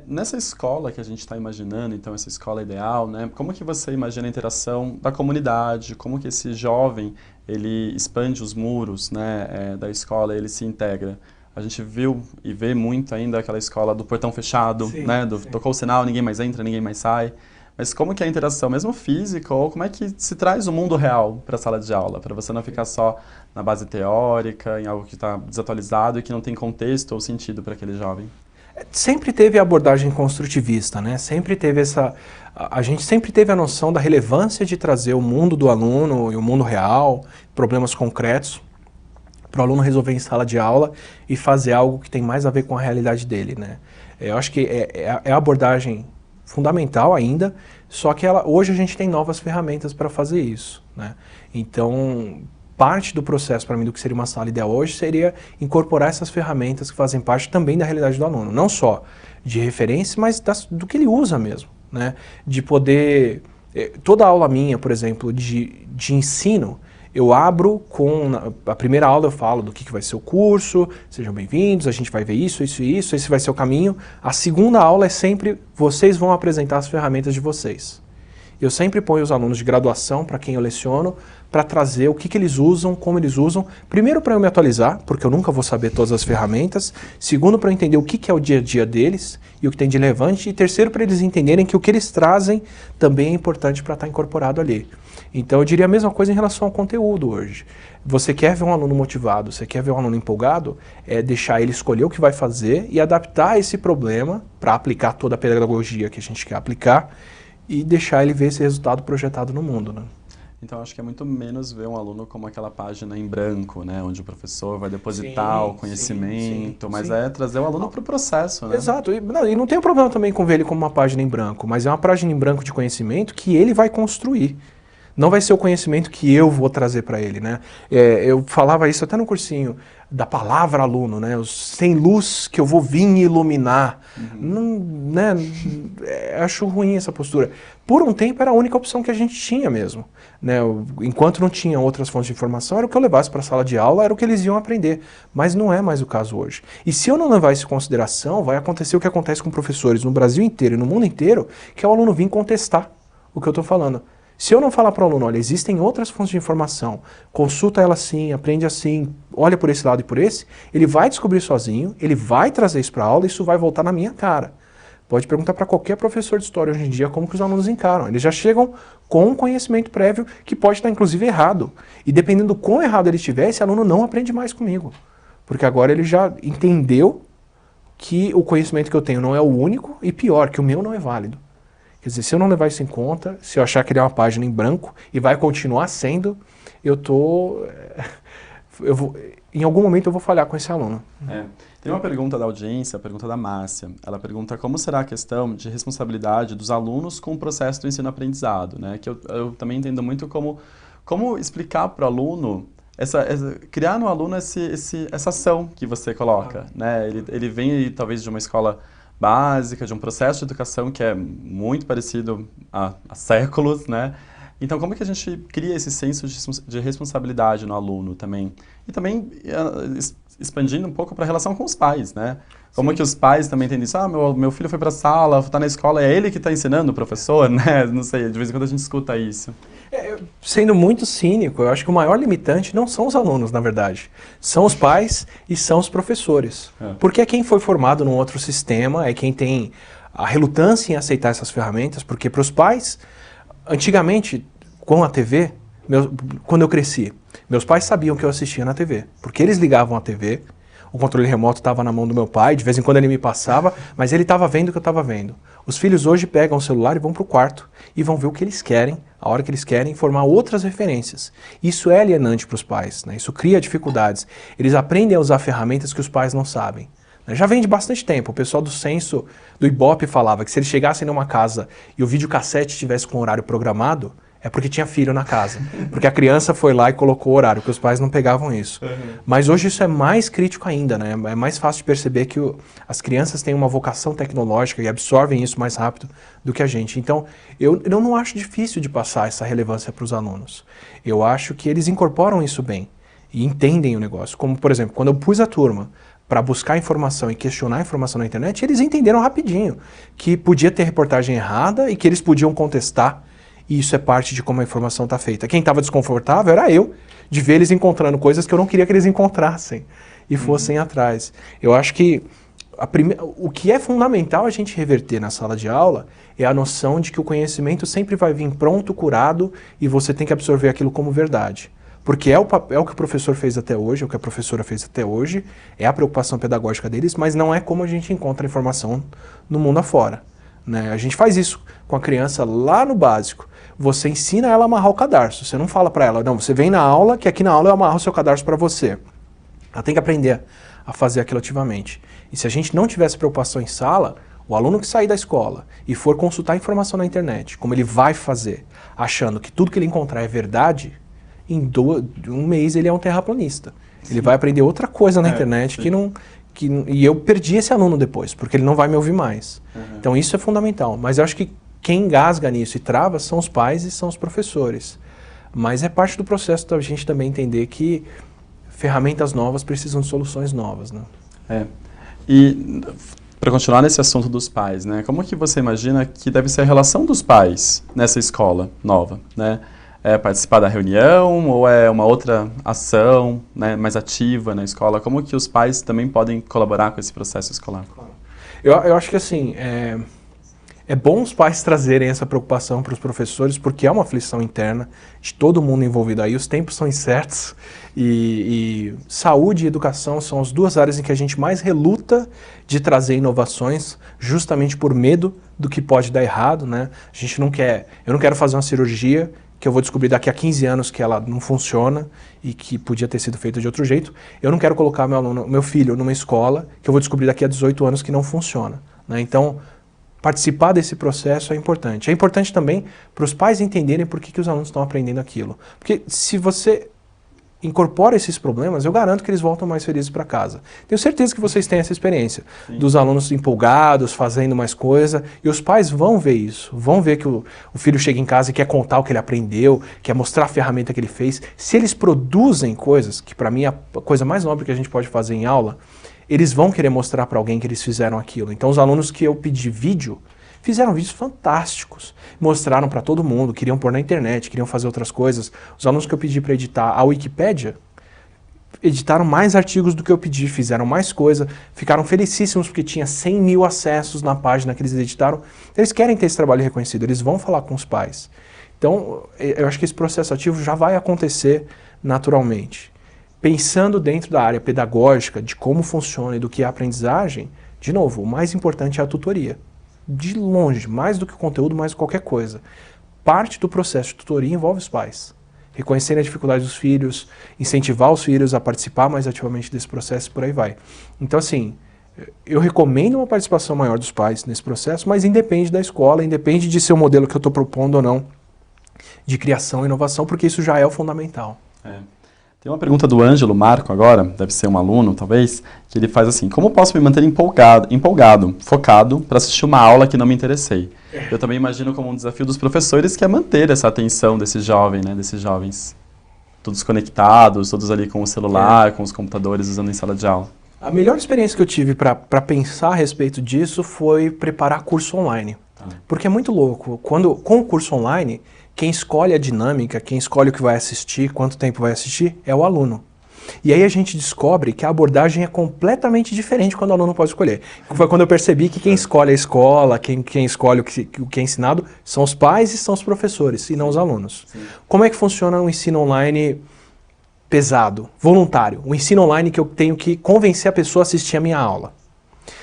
Nessa escola que a gente está imaginando, então, essa escola ideal, né, como que você imagina a interação da comunidade, como que esse jovem, ele expande os muros, né, da escola, ele se integra? A gente viu e vê muito ainda aquela escola do portão fechado, sim, né, tocou o sinal, ninguém mais entra, ninguém mais sai. Mas como que é a interação, mesmo física, ou como é que se traz o mundo real para a sala de aula, para você não ficar só na base teórica, em algo que está desatualizado e que não tem contexto ou sentido para aquele jovem? Sempre teve a abordagem construtivista, né? Sempre teve a gente sempre teve a noção da relevância de trazer o mundo do aluno e o mundo real, problemas concretos, para o aluno resolver em sala de aula e fazer algo que tem mais a ver com a realidade dele, né? Eu acho que é a abordagem fundamental ainda, só que hoje a gente tem novas ferramentas para fazer isso, né? Então, parte do processo para mim do que seria uma sala ideal hoje seria incorporar essas ferramentas que fazem parte também da realidade do aluno, não só de referência, mas do que ele usa mesmo, né? De poder... Toda aula minha, por exemplo, de ensino, eu abro com... A primeira aula eu falo do que vai ser o curso, sejam bem-vindos, a gente vai ver isso, isso e isso, esse vai ser o caminho. A segunda aula é sempre, vocês vão apresentar as ferramentas de vocês. Eu sempre ponho os alunos de graduação, para quem eu leciono, para trazer o que eles usam, como eles usam. Primeiro, para eu me atualizar, porque eu nunca vou saber todas as ferramentas. Segundo, para eu entender o que é o dia a dia deles e o que tem de relevante. E terceiro, para eles entenderem que o que eles trazem também é importante para estar incorporado ali. Então, eu diria a mesma coisa em relação ao conteúdo hoje. Você quer ver um aluno motivado, você quer ver um aluno empolgado, é deixar ele escolher o que vai fazer e adaptar esse problema para aplicar toda a pedagogia que a gente quer aplicar e deixar ele ver esse resultado projetado no mundo, né? Então, acho que é muito menos ver um aluno como aquela página em branco, né? Onde o professor vai depositar o conhecimento, mas é trazer o aluno para o processo, né? Exato. E não tem problema também com ver ele como uma página em branco, mas é uma página em branco de conhecimento que ele vai construir. Não vai ser o conhecimento que eu vou trazer para ele, né? Eu falava isso até no cursinho da palavra aluno, né? Sem luz que eu vou vir iluminar. Não, né? Acho ruim essa postura. Por um tempo era a única opção que a gente tinha mesmo, né? Enquanto não tinha outras fontes de informação, era o que eu levasse para a sala de aula, era o que eles iam aprender. Mas não é mais o caso hoje. E se eu não levar isso em consideração, vai acontecer o que acontece com professores no Brasil inteiro e no mundo inteiro, que é o aluno vir contestar o que eu estou falando. Se eu não falar para o aluno, olha, existem outras fontes de informação, consulta ela assim, aprende assim, olha por esse lado e por esse, ele vai descobrir sozinho, ele vai trazer isso para a aula e isso vai voltar na minha cara. Pode perguntar para qualquer professor de história hoje em dia como que os alunos encaram. Eles já chegam com um conhecimento prévio que pode estar inclusive errado. E dependendo do quão errado ele estiver, esse aluno não aprende mais comigo. Porque agora ele já entendeu que o conhecimento que eu tenho não é o único e pior, que o meu não é válido. Quer dizer, se eu não levar isso em conta, se eu achar que ele é uma página em branco e vai continuar sendo, em algum momento eu vou falhar com esse aluno. Tem uma pergunta da audiência, a pergunta da Márcia. Ela pergunta como será a questão de responsabilidade dos alunos com o processo do ensino-aprendizado, né? Que eu também entendo muito como explicar para o aluno, criar no aluno essa ação que você coloca, né? Ele vem talvez de uma escola básica, de um processo de educação que é muito parecido há séculos, né? Então, como é que a gente cria esse senso de responsabilidade no aluno também? E também expandindo um pouco para a relação com os pais, né? Como é que os pais também entendem isso? Meu filho foi para a sala, está na escola, é ele que está ensinando o professor, né? Não sei, de vez em quando a gente escuta isso. Sendo muito cínico, eu acho que o maior limitante não são os alunos, na verdade. São os pais e são os professores. Porque é quem foi formado num outro sistema, é quem tem a relutância em aceitar essas ferramentas, porque para os pais, antigamente, com a TV, quando eu cresci, meus pais sabiam que eu assistia na TV, porque eles ligavam a TV, o controle remoto estava na mão do meu pai, de vez em quando ele me passava, mas ele estava vendo o que eu estava vendo. Os filhos hoje pegam o celular e vão para o quarto e vão ver o que eles querem, a hora que eles querem, formar outras referências. Isso é alienante para os pais, né? Isso cria dificuldades. Eles aprendem a usar ferramentas que os pais não sabem. Já vem de bastante tempo. O pessoal do censo, do Ibope, falava que se eles chegassem numa casa e o videocassete estivesse com o horário programado, é porque tinha filho na casa. Porque a criança foi lá e colocou o horário, que os pais não pegavam isso. Mas hoje isso é mais crítico ainda, né? É mais fácil de perceber que as crianças têm uma vocação tecnológica e absorvem isso mais rápido do que a gente. Então, eu não acho difícil de passar essa relevância para os alunos. Eu acho que eles incorporam isso bem e entendem o negócio. Como, por exemplo, quando eu pus a turma para buscar informação e questionar a informação na internet, eles entenderam rapidinho que podia ter reportagem errada e que eles podiam contestar. E isso é parte de como a informação está feita. Quem estava desconfortável era eu, de ver eles encontrando coisas que eu não queria que eles encontrassem e fossem atrás. Eu acho que o que é fundamental a gente reverter na sala de aula é a noção de que o conhecimento sempre vai vir pronto, curado, e você tem que absorver aquilo como verdade. Porque é o que o professor fez até hoje, é o que a professora fez até hoje, é a preocupação pedagógica deles, mas não é como a gente encontra a informação no mundo afora, né? A gente faz isso com a criança lá no básico. Você ensina ela a amarrar o cadarço. Você não fala para ela, não, você vem na aula, que aqui na aula eu amarro o seu cadarço para você. Ela tem que aprender a fazer aquilo ativamente. E se a gente não tivesse preocupação em sala, o aluno que sair da escola e for consultar informação na internet, como ele vai fazer, achando que tudo que ele encontrar é verdade, em um mês ele é um terraplanista. Sim. Ele vai aprender outra coisa na internet e eu perdi esse aluno depois, porque ele não vai me ouvir mais. Então isso é fundamental. Mas eu acho que Quem engasga nisso e trava são os pais e são os professores. Mas é parte do processo da gente também entender que ferramentas novas precisam de soluções novas, né? E para continuar nesse assunto dos pais, né? Como que você imagina que deve ser a relação dos pais nessa escola nova, né? É participar da reunião ou é uma outra ação, né, mais ativa na escola? Como que os pais também podem colaborar com esse processo escolar? Eu acho que assim, é bom os pais trazerem essa preocupação para os professores, porque é uma aflição interna de todo mundo envolvido aí, os tempos são incertos e saúde e educação são as duas áreas em que a gente mais reluta de trazer inovações, justamente por medo do que pode dar errado, né? A gente não quer, eu não quero fazer uma cirurgia que eu vou descobrir daqui a 15 anos que ela não funciona e que podia ter sido feita de outro jeito. Eu não quero colocar meu filho numa escola que eu vou descobrir daqui a 18 anos que não funciona, né? Então, participar desse processo é importante. É importante também para os pais entenderem por que os alunos estão aprendendo aquilo. Porque se você incorpora esses problemas, eu garanto que eles voltam mais felizes para casa. Tenho certeza que vocês têm essa experiência. Sim. Dos alunos empolgados, fazendo mais coisa, e os pais vão ver isso, vão ver que o filho chega em casa e quer contar o que ele aprendeu, quer mostrar a ferramenta que ele fez. Se eles produzem coisas, que para mim é a coisa mais nobre que a gente pode fazer em aula, eles vão querer mostrar para alguém que eles fizeram aquilo. Então os alunos que eu pedi vídeo, fizeram vídeos fantásticos, mostraram para todo mundo, queriam pôr na internet, queriam fazer outras coisas. Os alunos que eu pedi para editar a Wikipédia, editaram mais artigos do que eu pedi, fizeram mais coisa, ficaram felicíssimos porque tinha 100 mil acessos na página que eles editaram. Eles querem ter esse trabalho reconhecido, eles vão falar com os pais. Então, eu acho que esse processo ativo já vai acontecer naturalmente. Pensando dentro da área pedagógica, de como funciona e do que é a aprendizagem, de novo, o mais importante é a tutoria. De longe, mais do que o conteúdo, mais do que qualquer coisa. Parte do processo de tutoria envolve os pais. Reconhecerem a dificuldade dos filhos, incentivar os filhos a participar mais ativamente desse processo e por aí vai. Então, assim, eu recomendo uma participação maior dos pais nesse processo, mas independe da escola, independe de ser o modelo que eu estou propondo ou não, de criação e inovação, porque isso já é o fundamental. Tem uma pergunta do Ângelo Marco agora, deve ser um aluno talvez, que ele faz assim: como posso me manter empolgado, focado, para assistir uma aula que não me interessei? Eu também imagino como um desafio dos professores que é manter essa atenção desse jovem, né, desses jovens. Todos conectados, todos ali com o celular, com os computadores, usando em sala de aula. A melhor experiência que eu tive para pensar a respeito disso foi preparar curso online. Porque é muito louco. Com o curso online, quem escolhe a dinâmica, quem escolhe o que vai assistir, quanto tempo vai assistir, é o aluno. E aí a gente descobre que a abordagem é completamente diferente quando o aluno pode escolher. Foi quando eu percebi que quem escolhe a escola, quem escolhe o que é ensinado, são os pais e são os professores, e não os alunos. Sim. Como é que funciona o ensino online pesado, voluntário? O ensino online que eu tenho que convencer a pessoa a assistir a minha aula.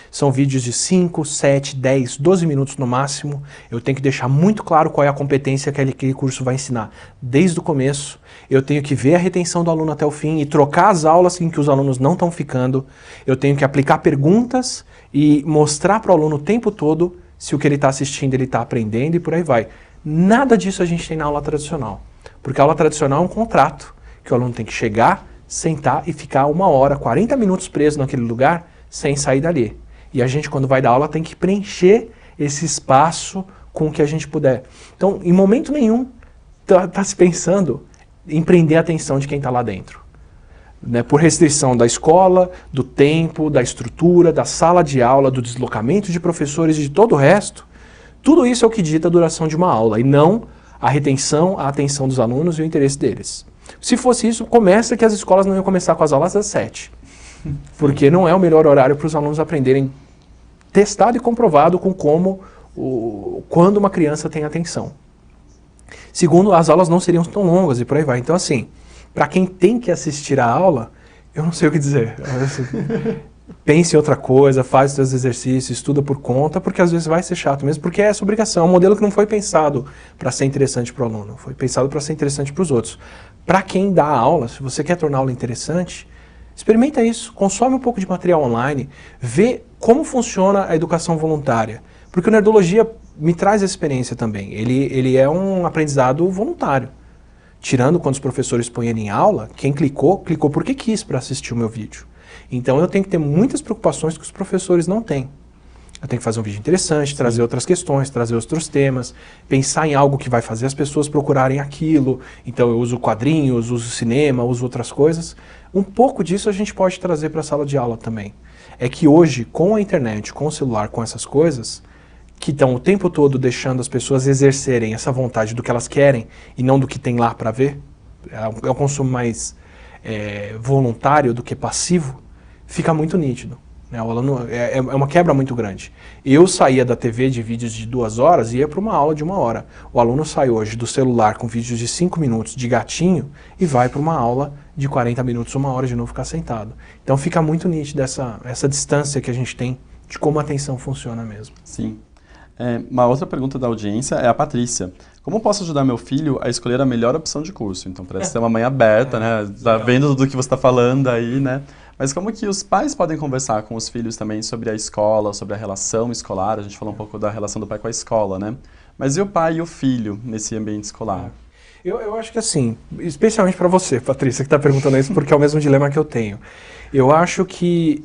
São vídeos de 5, 7, 10, 12 minutos no máximo. Eu tenho que deixar muito claro qual é a competência que aquele curso vai ensinar. Desde o começo, eu tenho que ver a retenção do aluno até o fim e trocar as aulas em que os alunos não estão ficando. Eu tenho que aplicar perguntas e mostrar para o aluno o tempo todo se o que ele está assistindo ele está aprendendo e por aí vai. Nada disso a gente tem na aula tradicional. Porque a aula tradicional é um contrato que o aluno tem que chegar, sentar e ficar 1 hora, 40 minutos preso naquele lugar sem sair dali. E a gente, quando vai dar aula, tem que preencher esse espaço com o que a gente puder. Então, em momento nenhum, tá se pensando em prender a atenção de quem está lá dentro. Né? Por restrição da escola, do tempo, da estrutura, da sala de aula, do deslocamento de professores e de todo o resto, tudo isso é o que dita a duração de uma aula, e não a retenção, a atenção dos alunos e o interesse deles. Se fosse isso, começa que as escolas não iam começar com as aulas às 7. Porque não é o melhor horário para os alunos aprenderem, testado e comprovado com quando uma criança tem atenção. Segundo, as aulas não seriam tão longas e por aí vai. Então, assim, para quem tem que assistir a aula, eu não sei o que dizer. Pense em outra coisa, faz os seus exercícios, estuda por conta, porque às vezes vai ser chato mesmo, porque é essa obrigação. É um modelo que não foi pensado para ser interessante para o aluno, foi pensado para ser interessante para os outros. Para quem dá aula, se você quer tornar a aula interessante, experimenta isso, consome um pouco de material online, vê como funciona a educação voluntária. Porque o Nerdologia me traz essa experiência também. Ele é um aprendizado voluntário. Tirando quando os professores põem ele em aula, quem clicou porque quis para assistir o meu vídeo. Então eu tenho que ter muitas preocupações que os professores não têm. Eu tenho que fazer um vídeo interessante, trazer outras questões, trazer outros temas, pensar em algo que vai fazer as pessoas procurarem aquilo. Então eu uso quadrinhos, uso cinema, uso outras coisas. Um pouco disso a gente pode trazer para a sala de aula também. É que hoje, com a internet, com o celular, com essas coisas, que estão o tempo todo deixando as pessoas exercerem essa vontade do que elas querem e não do que tem lá para ver, é um consumo mais voluntário do que passivo, fica muito nítido. Né? O aluno, é uma quebra muito grande. Eu saía da TV de vídeos de 2 horas e ia para uma aula de 1 hora. O aluno sai hoje do celular com vídeos de 5 minutos de gatinho e vai para uma aula de 40 minutos, 1 hora de novo ficar sentado. Então fica muito nítido essa distância que a gente tem de como a atenção funciona mesmo. Sim. Uma outra pergunta da audiência é a Patrícia. Como posso ajudar meu filho a escolher a melhor opção de curso? Então parece ser uma mãe aberta, né? Tá vendo tudo que você está falando aí, né? Mas como que os pais podem conversar com os filhos também sobre a escola, sobre a relação escolar? A gente falou um pouco da relação do pai com a escola, né? Mas e o pai e o filho nesse ambiente escolar? Eu acho que assim, especialmente para você, Patrícia, que está perguntando isso, porque é o mesmo dilema que eu tenho. Eu acho que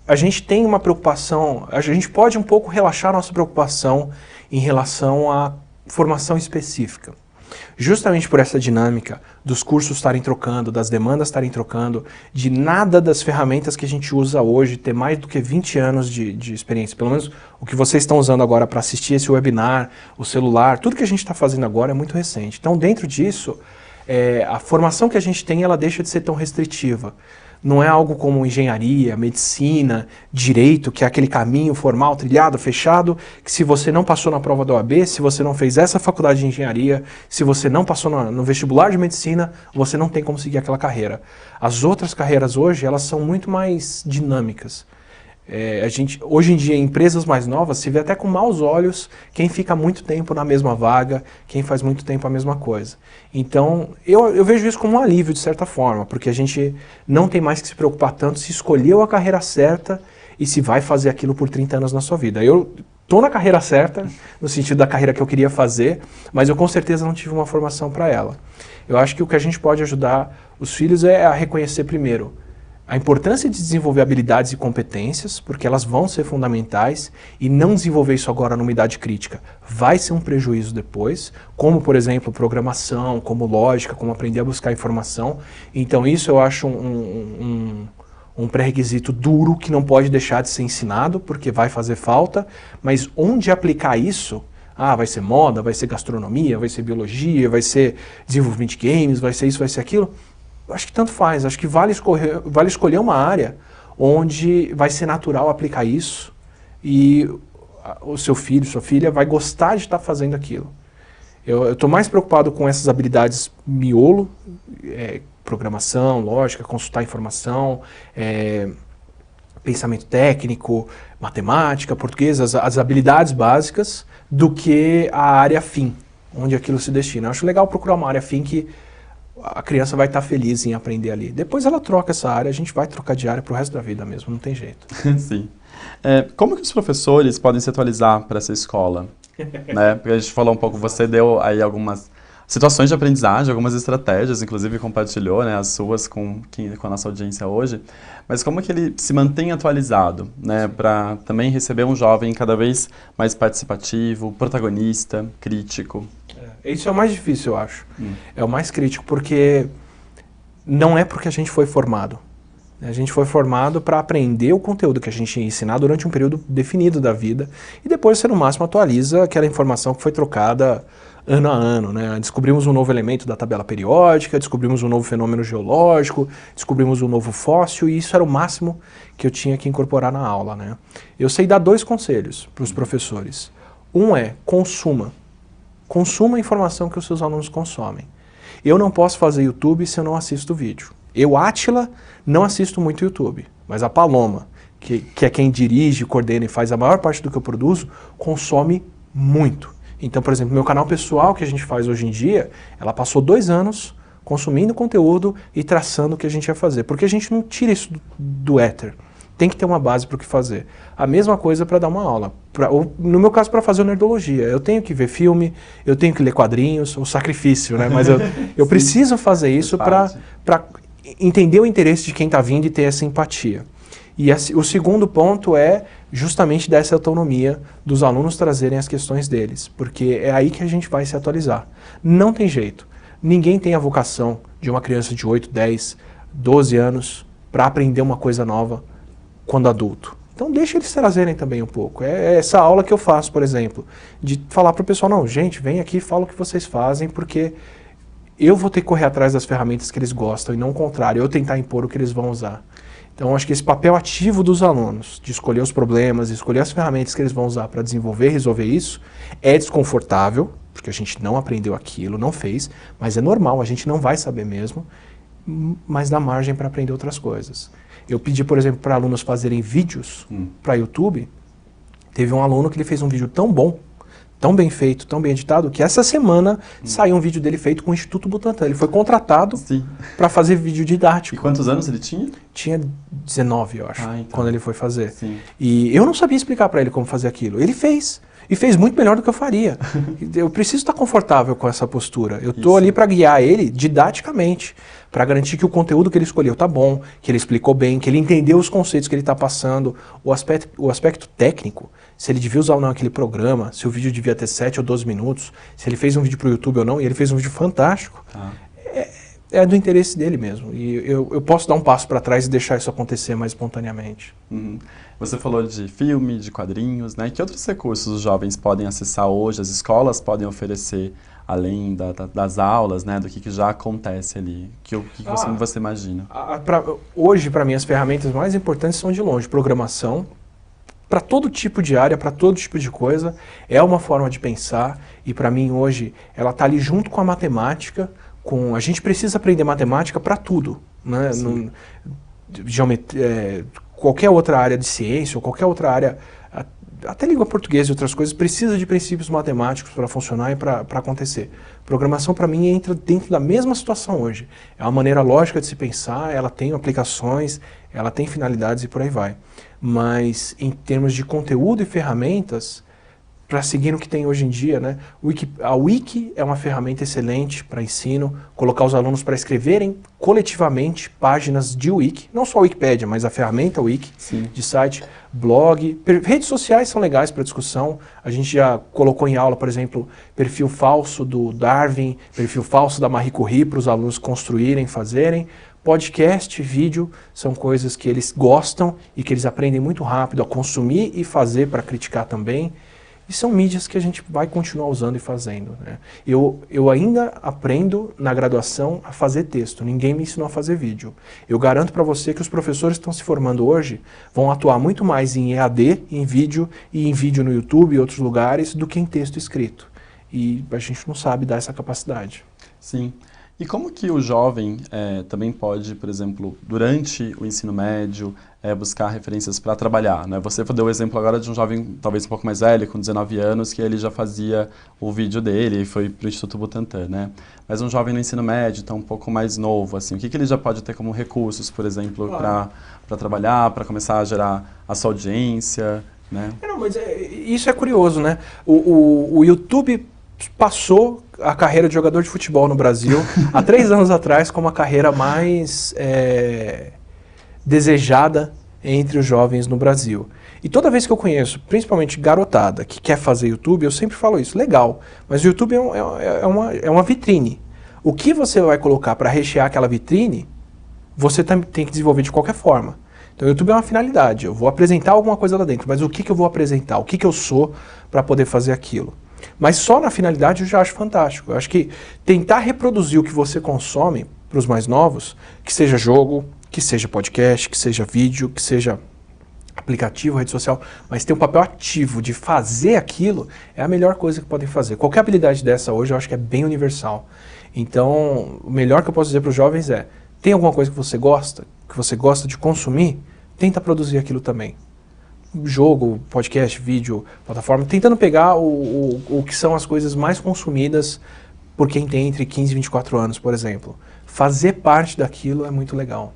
a gente tem uma preocupação, a gente pode um pouco relaxar nossa preocupação em relação à formação específica. Justamente por essa dinâmica dos cursos estarem trocando, das demandas estarem trocando, de nada das ferramentas que a gente usa hoje ter mais do que 20 anos de experiência. Pelo menos o que vocês estão usando agora para assistir esse webinar, o celular, tudo que a gente está fazendo agora é muito recente. Então, dentro disso, a formação que a gente tem, ela deixa de ser tão restritiva. Não é algo como engenharia, medicina, direito, que é aquele caminho formal, trilhado, fechado, que se você não passou na prova da OAB, se você não fez essa faculdade de engenharia, se você não passou no vestibular de medicina, você não tem como seguir aquela carreira. As outras carreiras hoje, elas são muito mais dinâmicas. Hoje em dia, em empresas mais novas, se vê até com maus olhos quem fica muito tempo na mesma vaga, quem faz muito tempo a mesma coisa. Então, eu vejo isso como um alívio, de certa forma, porque a gente não tem mais que se preocupar tanto se escolheu a carreira certa e se vai fazer aquilo por 30 anos na sua vida. Eu estou na carreira certa, no sentido da carreira que eu queria fazer, mas eu com certeza não tive uma formação para ela. Eu acho que o que a gente pode ajudar os filhos é a reconhecer primeiro a importância de desenvolver habilidades e competências, porque elas vão ser fundamentais, e não desenvolver isso agora numa idade crítica vai ser um prejuízo depois, como, por exemplo, programação, como lógica, como aprender a buscar informação. Então isso eu acho um pré-requisito duro que não pode deixar de ser ensinado, porque vai fazer falta, mas onde aplicar isso, vai ser moda, vai ser gastronomia, vai ser biologia, vai ser desenvolvimento de games, vai ser isso, vai ser aquilo. Acho que tanto faz, acho que vale escolher uma área onde vai ser natural aplicar isso e o seu filho, sua filha vai gostar de estar fazendo aquilo. Eu estou mais preocupado com essas habilidades miolo, programação, lógica, consultar informação, pensamento técnico, matemática, português, as habilidades básicas, do que a área fim, onde aquilo se destina. Eu acho legal procurar uma área fim que a criança vai estar feliz em aprender ali. Depois ela troca essa área, a gente vai trocar de área pro resto da vida mesmo, não tem jeito. Sim. Como que os professores podem se atualizar para essa escola? Né? Porque a gente falou um pouco, você deu aí algumas situações de aprendizagem, algumas estratégias, inclusive compartilhou, né, as suas com a nossa audiência hoje. Mas como que ele se mantém atualizado, né, para também receber um jovem cada vez mais participativo, protagonista, crítico? Isso é o mais difícil, eu acho. É o mais crítico, porque não é porque a gente foi formado. A gente foi formado para aprender o conteúdo que a gente ia ensinar durante um período definido da vida e depois você, no máximo, atualiza aquela informação que foi trocada ano a ano, né? Descobrimos um novo elemento da tabela periódica, descobrimos um novo fenômeno geológico, descobrimos um novo fóssil e isso era o máximo que eu tinha que incorporar na aula, né? Eu sei dar 2 conselhos para os professores. Um é, consuma a informação que os seus alunos consomem. Eu não posso fazer YouTube se eu não assisto vídeo. Eu, Átila, não assisto muito YouTube, mas a Paloma, que é quem dirige, coordena e faz a maior parte do que eu produzo, consome muito. Então, por exemplo, meu canal pessoal que a gente faz hoje em dia, ela passou 2 anos consumindo conteúdo e traçando o que a gente ia fazer, porque a gente não tira isso do éter. Tem que ter uma base para o que fazer. A mesma coisa para dar uma aula. Ou, no meu caso, para fazer nerdologia. Eu tenho que ver filme, eu tenho que ler quadrinhos, o sacrifício, né? Mas eu preciso fazer isso para entender o interesse de quem está vindo e ter essa empatia. E o segundo ponto é justamente dessa autonomia dos alunos trazerem as questões deles, porque é aí que a gente vai se atualizar. Não tem jeito. Ninguém tem a vocação de uma criança de 8, 10, 12 anos para aprender uma coisa nova quando adulto. Então deixa eles trazerem também um pouco. É essa aula que eu faço, por exemplo, de falar para o pessoal, não, gente, vem aqui e fala o que vocês fazem, porque eu vou ter que correr atrás das ferramentas que eles gostam e não o contrário, eu tentar impor o que eles vão usar. Então acho que esse papel ativo dos alunos, de escolher os problemas, escolher as ferramentas que eles vão usar para desenvolver e resolver isso, é desconfortável, porque a gente não aprendeu aquilo, não fez, mas é normal, a gente não vai saber mesmo, mas dá margem para aprender outras coisas. Eu pedi, por exemplo, para alunos fazerem vídeos para YouTube. Teve um aluno que ele fez um vídeo tão bom, tão bem feito, tão bem editado, que essa semana saiu um vídeo dele feito com o Instituto Butantan. Ele foi contratado para fazer vídeo didático. E quantos anos ele tinha? Tinha 19, eu acho, então. quando ele foi fazer. Sim. E eu não sabia explicar para ele como fazer aquilo. Ele fez. E fez muito melhor do que eu faria. Eu preciso estar confortável com essa postura. Eu estou ali para guiar ele didaticamente, para garantir que o conteúdo que ele escolheu está bom, que ele explicou bem, que ele entendeu os conceitos que ele está passando, o aspecto técnico, se ele devia usar ou não aquele programa, se o vídeo devia ter 7 ou 12 minutos, se ele fez um vídeo para o YouTube ou não, e ele fez um vídeo fantástico. É do interesse dele mesmo. E eu posso dar um passo para trás e deixar isso acontecer mais espontaneamente. Você falou de filme, de quadrinhos, né? Que outros recursos os jovens podem acessar hoje, as escolas podem oferecer, além das aulas, né? Do que já acontece ali? O que você imagina? Hoje, para mim, as ferramentas mais importantes são de longe. Programação, para todo tipo de área, para todo tipo de coisa, é uma forma de pensar. E para mim, hoje, ela está ali junto com a matemática. A gente precisa aprender matemática para tudo, né? Geometria, qualquer outra área de ciência ou qualquer outra área, até língua portuguesa e outras coisas, precisa de princípios matemáticos para funcionar e para acontecer. Programação, para mim, entra dentro da mesma situação hoje. É uma maneira lógica de se pensar, ela tem aplicações, ela tem finalidades e por aí vai. Mas, em termos de conteúdo e ferramentas, para seguir no que tem hoje em dia, né? A Wiki é uma ferramenta excelente para ensino, colocar os alunos para escreverem coletivamente páginas de Wiki, não só a Wikipédia, mas a ferramenta Wiki de site, blog, redes sociais são legais para discussão. A gente já colocou em aula, por exemplo, perfil falso do Darwin, perfil falso da Marie Curie para os alunos construírem, fazerem. Podcast, vídeo, são coisas que eles gostam e que eles aprendem muito rápido a consumir e fazer para criticar também. E são mídias que a gente vai continuar usando e fazendo, né? Eu ainda aprendo na graduação a fazer texto, ninguém me ensinou a fazer vídeo. Eu garanto para você que os professores que estão se formando hoje vão atuar muito mais em EAD, em vídeo e em vídeo no YouTube e outros lugares do que em texto escrito. E a gente não sabe dar essa capacidade. Sim. E como que o jovem também pode, por exemplo, durante o ensino médio, buscar referências para trabalhar, né? Você deu o exemplo agora de um jovem talvez um pouco mais velho, com 19 anos, que ele já fazia o vídeo dele e foi para o Instituto Butantan, né? Mas um jovem no ensino médio, então um pouco mais novo, assim, o que ele já pode ter como recursos, por exemplo, para trabalhar, para começar a gerar a sua audiência, né? Não, mas isso é curioso, né? O YouTube passou a carreira de jogador de futebol no Brasil há 3 anos atrás como a carreira mais desejada entre os jovens no Brasil. E toda vez que eu conheço, principalmente garotada, que quer fazer YouTube, eu sempre falo isso, legal, mas o YouTube é uma vitrine. O que você vai colocar para rechear aquela vitrine, você tem que desenvolver de qualquer forma. Então o YouTube é uma finalidade, eu vou apresentar alguma coisa lá dentro, mas o que eu vou apresentar, o que eu sou para poder fazer aquilo. Mas só na finalidade eu já acho fantástico. Eu acho que tentar reproduzir o que você consome para os mais novos, que seja jogo, que seja podcast, que seja vídeo, que seja aplicativo, rede social, mas ter um papel ativo de fazer aquilo é a melhor coisa que podem fazer. Qualquer habilidade dessa hoje eu acho que é bem universal. Então, o melhor que eu posso dizer para os jovens é, tem alguma coisa que você gosta de consumir, tenta produzir aquilo também. Jogo, podcast, vídeo, plataforma, tentando pegar o que são as coisas mais consumidas por quem tem entre 15 e 24 anos, por exemplo. Fazer parte daquilo é muito legal.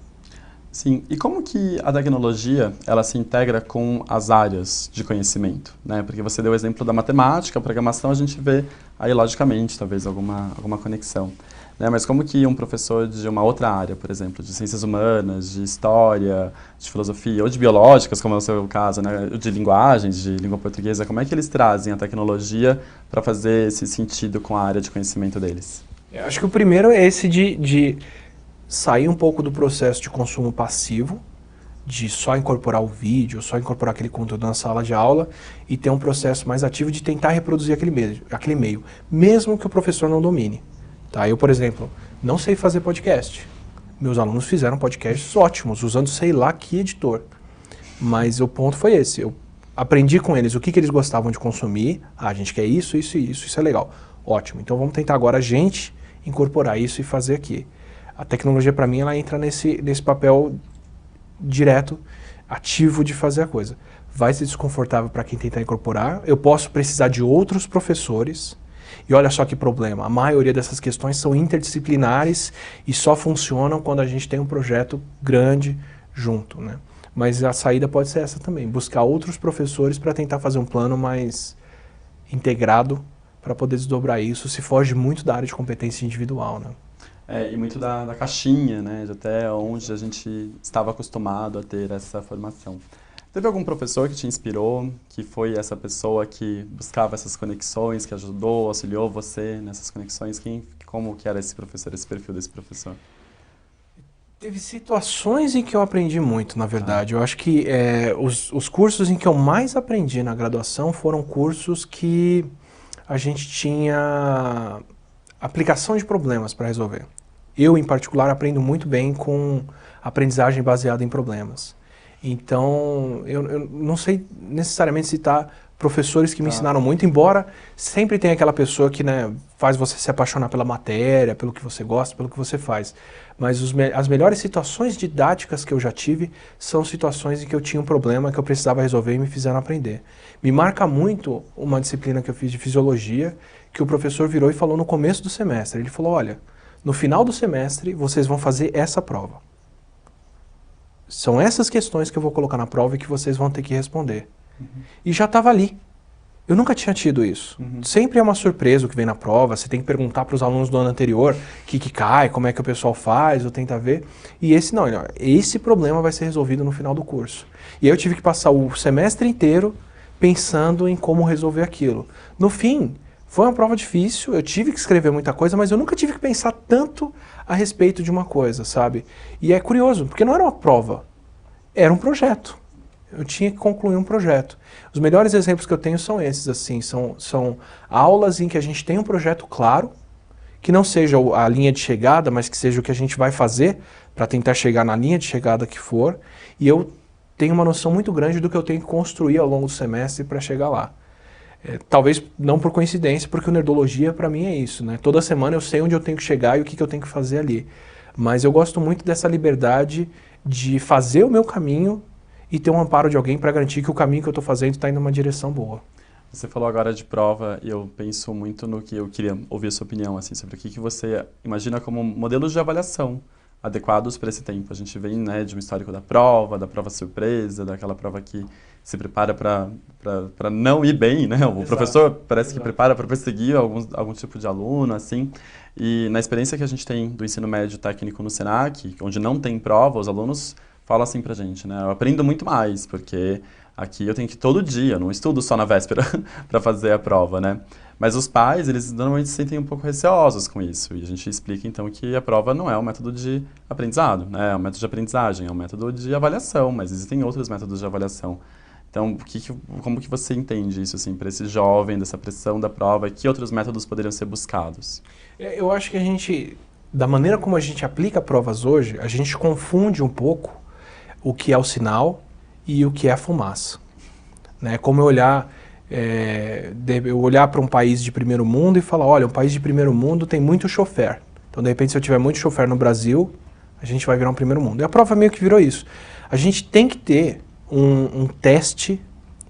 Sim, e como que a tecnologia, ela se integra com as áreas de conhecimento, né? Porque você deu o exemplo da matemática, a programação, a gente vê aí, logicamente, talvez alguma conexão. né? Mas como que um professor de uma outra área, por exemplo, de ciências humanas, de história, de filosofia, ou de biológicas, como é o seu caso, né? De linguagens, de língua portuguesa, como é que eles trazem a tecnologia para fazer esse sentido com a área de conhecimento deles? Eu acho que o primeiro é esse de sair um pouco do processo de consumo passivo, de só incorporar o vídeo, só incorporar aquele conteúdo na sala de aula e ter um processo mais ativo de tentar reproduzir aquele meio, mesmo que o professor não domine. Tá? Eu, por exemplo, não sei fazer podcast. Meus alunos fizeram podcasts ótimos, usando sei lá que editor. Mas o ponto foi esse. Eu aprendi com eles o que eles gostavam de consumir. Ah, a gente quer isso, isso e isso é legal. Ótimo. Então vamos tentar agora a gente incorporar isso e fazer aqui. A tecnologia, para mim, ela entra nesse papel direto, ativo de fazer a coisa. Vai ser desconfortável para quem tentar incorporar. Eu posso precisar de outros professores. E olha só que problema, a maioria dessas questões são interdisciplinares e só funcionam quando a gente tem um projeto grande junto, né? Mas a saída pode ser essa também, buscar outros professores para tentar fazer um plano mais integrado para poder desdobrar isso, se foge muito da área de competência individual, né? E muito da caixinha, né? De até onde a gente estava acostumado a ter essa formação. Teve algum professor que te inspirou, que foi essa pessoa que buscava essas conexões, que ajudou, auxiliou você nessas conexões? Como que era esse professor, esse perfil desse professor? Teve situações em que eu aprendi muito, na verdade. Eu acho que os cursos em que eu mais aprendi na graduação foram cursos que a gente tinha aplicação de problemas para resolver. Eu, em particular, aprendo muito bem com aprendizagem baseada em problemas. Então, eu não sei necessariamente citar professores que me ensinaram muito, embora sempre tenha aquela pessoa que, né, faz você se apaixonar pela matéria, pelo que você gosta, pelo que você faz. Mas as melhores situações didáticas que eu já tive são situações em que eu tinha um problema que eu precisava resolver e me fizeram aprender. Me marca muito uma disciplina que eu fiz de fisiologia, que o professor virou e falou no começo do semestre. Ele falou, olha, no final do semestre vocês vão fazer essa prova. São essas questões que eu vou colocar na prova e que vocês vão ter que responder. E já estava ali. Eu nunca tinha tido isso. Sempre é uma surpresa o que vem na prova, você tem que perguntar para os alunos do ano anterior o que cai, como é que o pessoal faz, ou tenta ver. E esse problema vai ser resolvido no final do curso. E aí eu tive que passar o semestre inteiro pensando em como resolver aquilo. No fim, foi uma prova difícil, eu tive que escrever muita coisa, mas eu nunca tive que pensar tanto a respeito de uma coisa, sabe? E é curioso, porque não era uma prova, era um projeto. Eu tinha que concluir um projeto. Os melhores exemplos que eu tenho são esses, assim, são aulas em que a gente tem um projeto claro, que não seja a linha de chegada, mas que seja o que a gente vai fazer para tentar chegar na linha de chegada que for, e eu tenho uma noção muito grande do que eu tenho que construir ao longo do semestre para chegar lá. Talvez não por coincidência, porque o Nerdologia para mim é isso, né? Toda semana eu sei onde eu tenho que chegar e o que eu tenho que fazer ali. Mas eu gosto muito dessa liberdade de fazer o meu caminho e ter um amparo de alguém para garantir que o caminho que eu estou fazendo está indo numa direção boa. Você falou agora de prova e eu penso muito no que eu queria ouvir a sua opinião, assim, sobre o que você imagina como modelos de avaliação adequados para esse tempo. A gente vem, né, de um histórico da prova surpresa, daquela prova que se prepara para não ir bem, né? O Exato. Professor parece Exato. Que prepara para perseguir algum tipo de aluno, assim. E na experiência que a gente tem do ensino médio técnico no Senac, onde não tem prova, os alunos falam assim pra gente, né? Eu aprendo muito mais, porque aqui eu tenho que ir todo dia, não estudo só na véspera para fazer a prova, né? Mas os pais, eles normalmente se sentem um pouco receosos com isso. E a gente explica, então, que a prova não é um método de aprendizado, né? É um método de aprendizagem, é um método de avaliação, mas existem outros métodos de avaliação. Então, como que você entende isso, assim, para esse jovem, dessa pressão da prova, que outros métodos poderiam ser buscados? Eu acho que a gente, da maneira como a gente aplica provas hoje, a gente confunde um pouco o que é o sinal e o que é a fumaça. Né? Como eu olhar para um país de primeiro mundo e falar, olha, um país de primeiro mundo tem muito chofer. Então, de repente, se eu tiver muito chofer no Brasil, a gente vai virar um primeiro mundo. E a prova meio que virou isso. A gente tem que ter um teste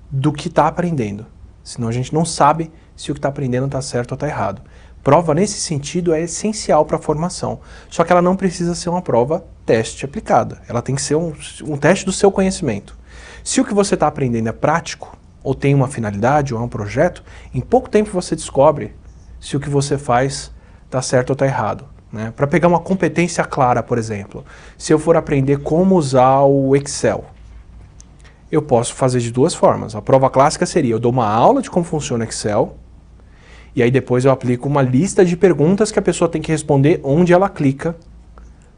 do que está aprendendo. Senão a gente não sabe se o que está aprendendo está certo ou está errado. Prova, nesse sentido, é essencial para a formação. Só que ela não precisa ser uma prova teste aplicada. Ela tem que ser um teste do seu conhecimento. Se o que você está aprendendo é prático, ou tem uma finalidade, ou é um projeto, em pouco tempo você descobre se o que você faz está certo ou está errado. né? Para pegar uma competência clara, por exemplo, se eu for aprender como usar o Excel, eu posso fazer de duas formas. A prova clássica seria, eu dou uma aula de como funciona o Excel, e aí depois eu aplico uma lista de perguntas que a pessoa tem que responder onde ela clica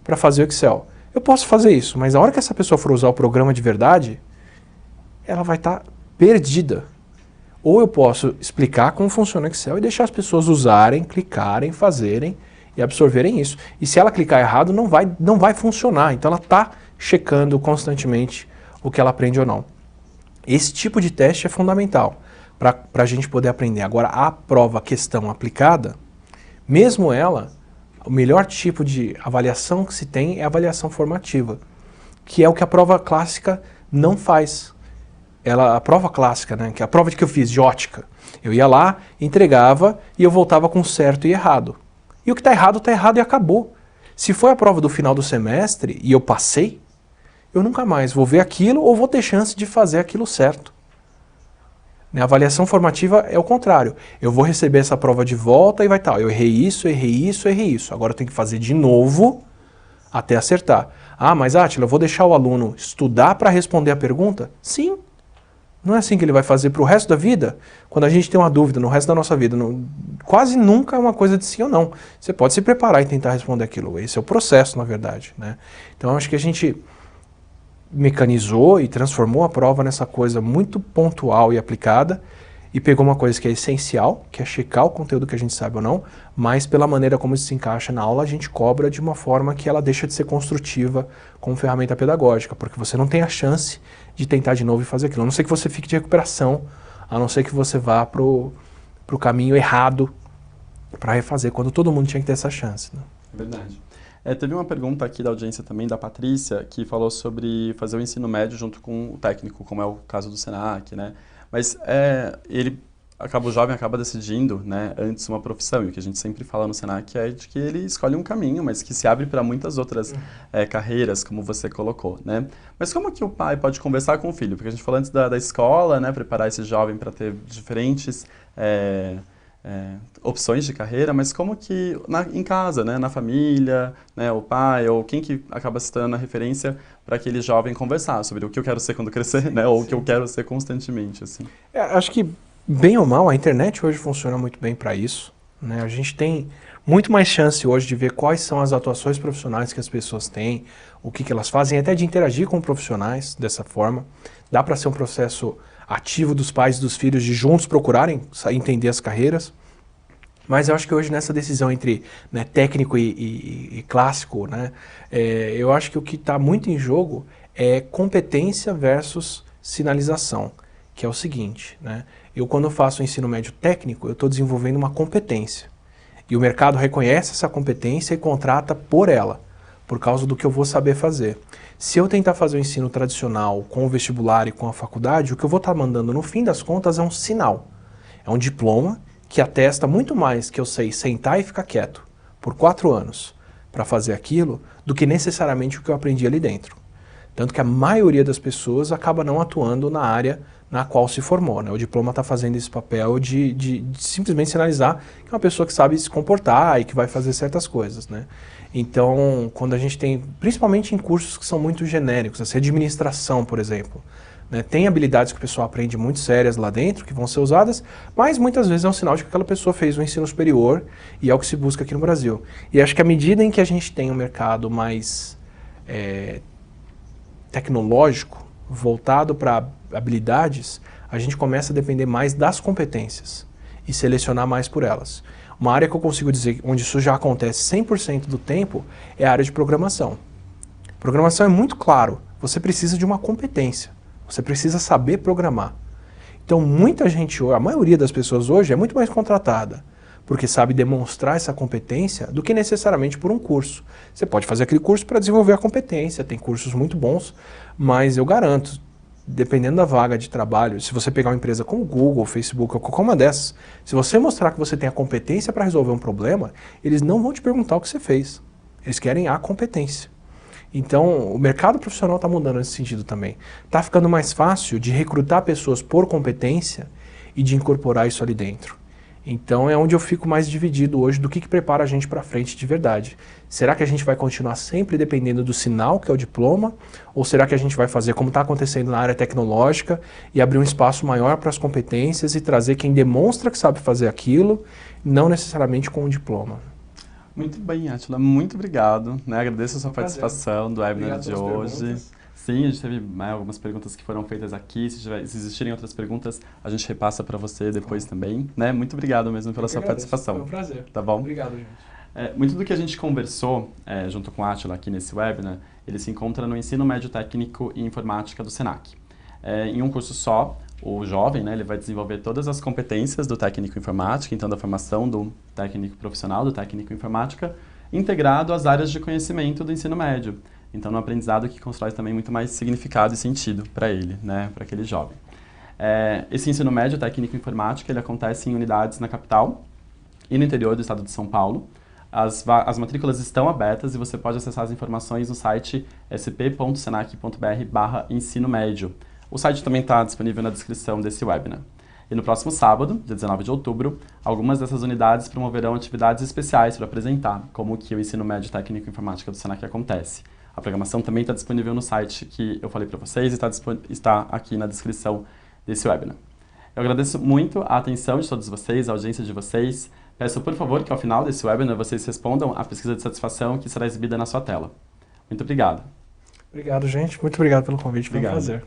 para fazer o Excel. Eu posso fazer isso, mas a hora que essa pessoa for usar o programa de verdade, ela vai estar perdida. Ou eu posso explicar como funciona o Excel e deixar as pessoas usarem, clicarem, fazerem e absorverem isso. E se ela clicar errado, não vai funcionar. Então ela está checando constantemente o que ela aprende ou não. Esse tipo de teste é fundamental para a gente poder aprender. Agora, a prova questão aplicada, mesmo ela, o melhor tipo de avaliação que se tem é a avaliação formativa, que é o que a prova clássica não faz. A prova clássica, né, que é a prova que eu fiz de ótica, eu ia lá, entregava e eu voltava com certo e errado. E o que está errado e acabou. Se foi a prova do final do semestre e eu passei, eu nunca mais vou ver aquilo ou vou ter chance de fazer aquilo certo. A avaliação formativa é o contrário. Eu vou receber essa prova de volta e vai estar, eu errei isso, errei isso, errei isso. Agora eu tenho que fazer de novo até acertar. Ah, mas Átila, eu vou deixar o aluno estudar para responder a pergunta? Sim. Não é assim que ele vai fazer para o resto da vida? Quando a gente tem uma dúvida no resto da nossa vida, quase nunca é uma coisa de sim ou não. Você pode se preparar e tentar responder aquilo. Esse é o processo, na verdade, né? Então, acho que a gente mecanizou e transformou a prova nessa coisa muito pontual e aplicada e pegou uma coisa que é essencial, que é checar o conteúdo que a gente sabe ou não, mas pela maneira como isso se encaixa na aula, a gente cobra de uma forma que ela deixa de ser construtiva como ferramenta pedagógica, porque você não tem a chance de tentar de novo e fazer aquilo. A não ser que você fique de recuperação, a não ser que você vá pro caminho errado para refazer, quando todo mundo tinha que ter essa chance. Né? É verdade. Teve uma pergunta aqui da audiência também, da Patrícia, que falou sobre fazer o ensino médio junto com o técnico, como é o caso do Senac, né? Mas o jovem acaba decidindo, né, antes uma profissão, e o que a gente sempre fala no Senac é de que ele escolhe um caminho, mas que se abre para muitas outras carreiras, como você colocou, né? Mas como que o pai pode conversar com o filho? Porque a gente falou antes da escola, né, preparar esse jovem para ter diferentes opções de carreira, mas como que em casa, né, na família, né, o pai ou quem que acaba se tornando a referência para aquele jovem conversar sobre o que eu quero ser quando crescer, né, ou o que eu quero ser constantemente, assim. Acho que, bem ou mal, a internet hoje funciona muito bem para isso, né? A gente tem muito mais chance hoje de ver quais são as atuações profissionais que as pessoas têm, o que elas fazem, até de interagir com profissionais dessa forma. Dá para ser um processo ativo dos pais e dos filhos de juntos procurarem entender as carreiras. Mas eu acho que hoje nessa decisão entre, né, técnico e clássico, né, eu acho que o que está muito em jogo é competência versus sinalização, que é o seguinte, né, eu quando faço o ensino médio técnico, eu estou desenvolvendo uma competência. E o mercado reconhece essa competência e contrata por ela, por causa do que eu vou saber fazer. Se eu tentar fazer o ensino tradicional com o vestibular e com a faculdade, o que eu vou estar mandando no fim das contas é um sinal, é um diploma que atesta muito mais que eu sei sentar e ficar quieto por 4 anos para fazer aquilo, do que necessariamente o que eu aprendi ali dentro. Tanto que a maioria das pessoas acaba não atuando na área na qual se formou, né? O diploma está fazendo esse papel de simplesmente sinalizar que é uma pessoa que sabe se comportar e que vai fazer certas coisas, né? Então, quando a gente tem, principalmente em cursos que são muito genéricos, assim, administração, por exemplo, né, tem habilidades que o pessoal aprende muito sérias lá dentro, que vão ser usadas, mas muitas vezes é um sinal de que aquela pessoa fez um ensino superior e é o que se busca aqui no Brasil. E acho que à medida em que a gente tem um mercado mais tecnológico, voltado para habilidades, a gente começa a depender mais das competências e selecionar mais por elas. Uma área que eu consigo dizer onde isso já acontece 100% do tempo é a área de programação. Programação é muito claro, você precisa de uma competência. Você precisa saber programar. Então muita gente, a maioria das pessoas hoje é muito mais contratada porque sabe demonstrar essa competência do que necessariamente por um curso. Você pode fazer aquele curso para desenvolver a competência, tem cursos muito bons, mas eu garanto, dependendo da vaga de trabalho, se você pegar uma empresa como o Google, Facebook ou qualquer uma dessas, se você mostrar que você tem a competência para resolver um problema, eles não vão te perguntar o que você fez. Eles querem a competência. Então, o mercado profissional está mudando nesse sentido também. Está ficando mais fácil de recrutar pessoas por competência e de incorporar isso ali dentro. Então é onde eu fico mais dividido hoje do que prepara a gente para frente de verdade. Será que a gente vai continuar sempre dependendo do sinal, que é o diploma? Ou será que a gente vai fazer como está acontecendo na área tecnológica e abrir um espaço maior para as competências e trazer quem demonstra que sabe fazer aquilo, não necessariamente com um diploma? Muito bem, Átila, muito obrigado. Né? Agradeço a sua participação do webinar de hoje. Perguntas. Sim, a gente teve algumas perguntas que foram feitas aqui. Se existirem outras perguntas, a gente repassa para você depois também. Né? Muito obrigado mesmo pela sua participação. Foi um prazer. Tá bom? Obrigado, gente. Muito do que a gente conversou junto com a Átila aqui nesse webinar, ele se encontra no Ensino Médio Técnico e Informática do Senac. Em um curso só, o jovem, né, ele vai desenvolver todas as competências do técnico informática, então da formação do técnico profissional, do técnico informática, integrado às áreas de conhecimento do ensino médio. Então, no aprendizado que constrói também muito mais significado e sentido para ele, né, para aquele jovem. Esse ensino médio técnico informática, ele acontece em unidades na capital e no interior do estado de São Paulo. As matrículas estão abertas e você pode acessar as informações no site sp.senac.br/ensino médio. O site também está disponível na descrição desse webinar. E no próximo sábado, dia 19 de outubro, algumas dessas unidades promoverão atividades especiais para apresentar como que o ensino médio técnico e informática do Senac acontece. A programação também está disponível no site que eu falei para vocês e está aqui na descrição desse webinar. Eu agradeço muito a atenção de todos vocês, a audiência de vocês. Peço, por favor, que ao final desse webinar vocês respondam à pesquisa de satisfação que será exibida na sua tela. Muito obrigado. Obrigado, gente. Muito obrigado pelo convite. Foi um prazer.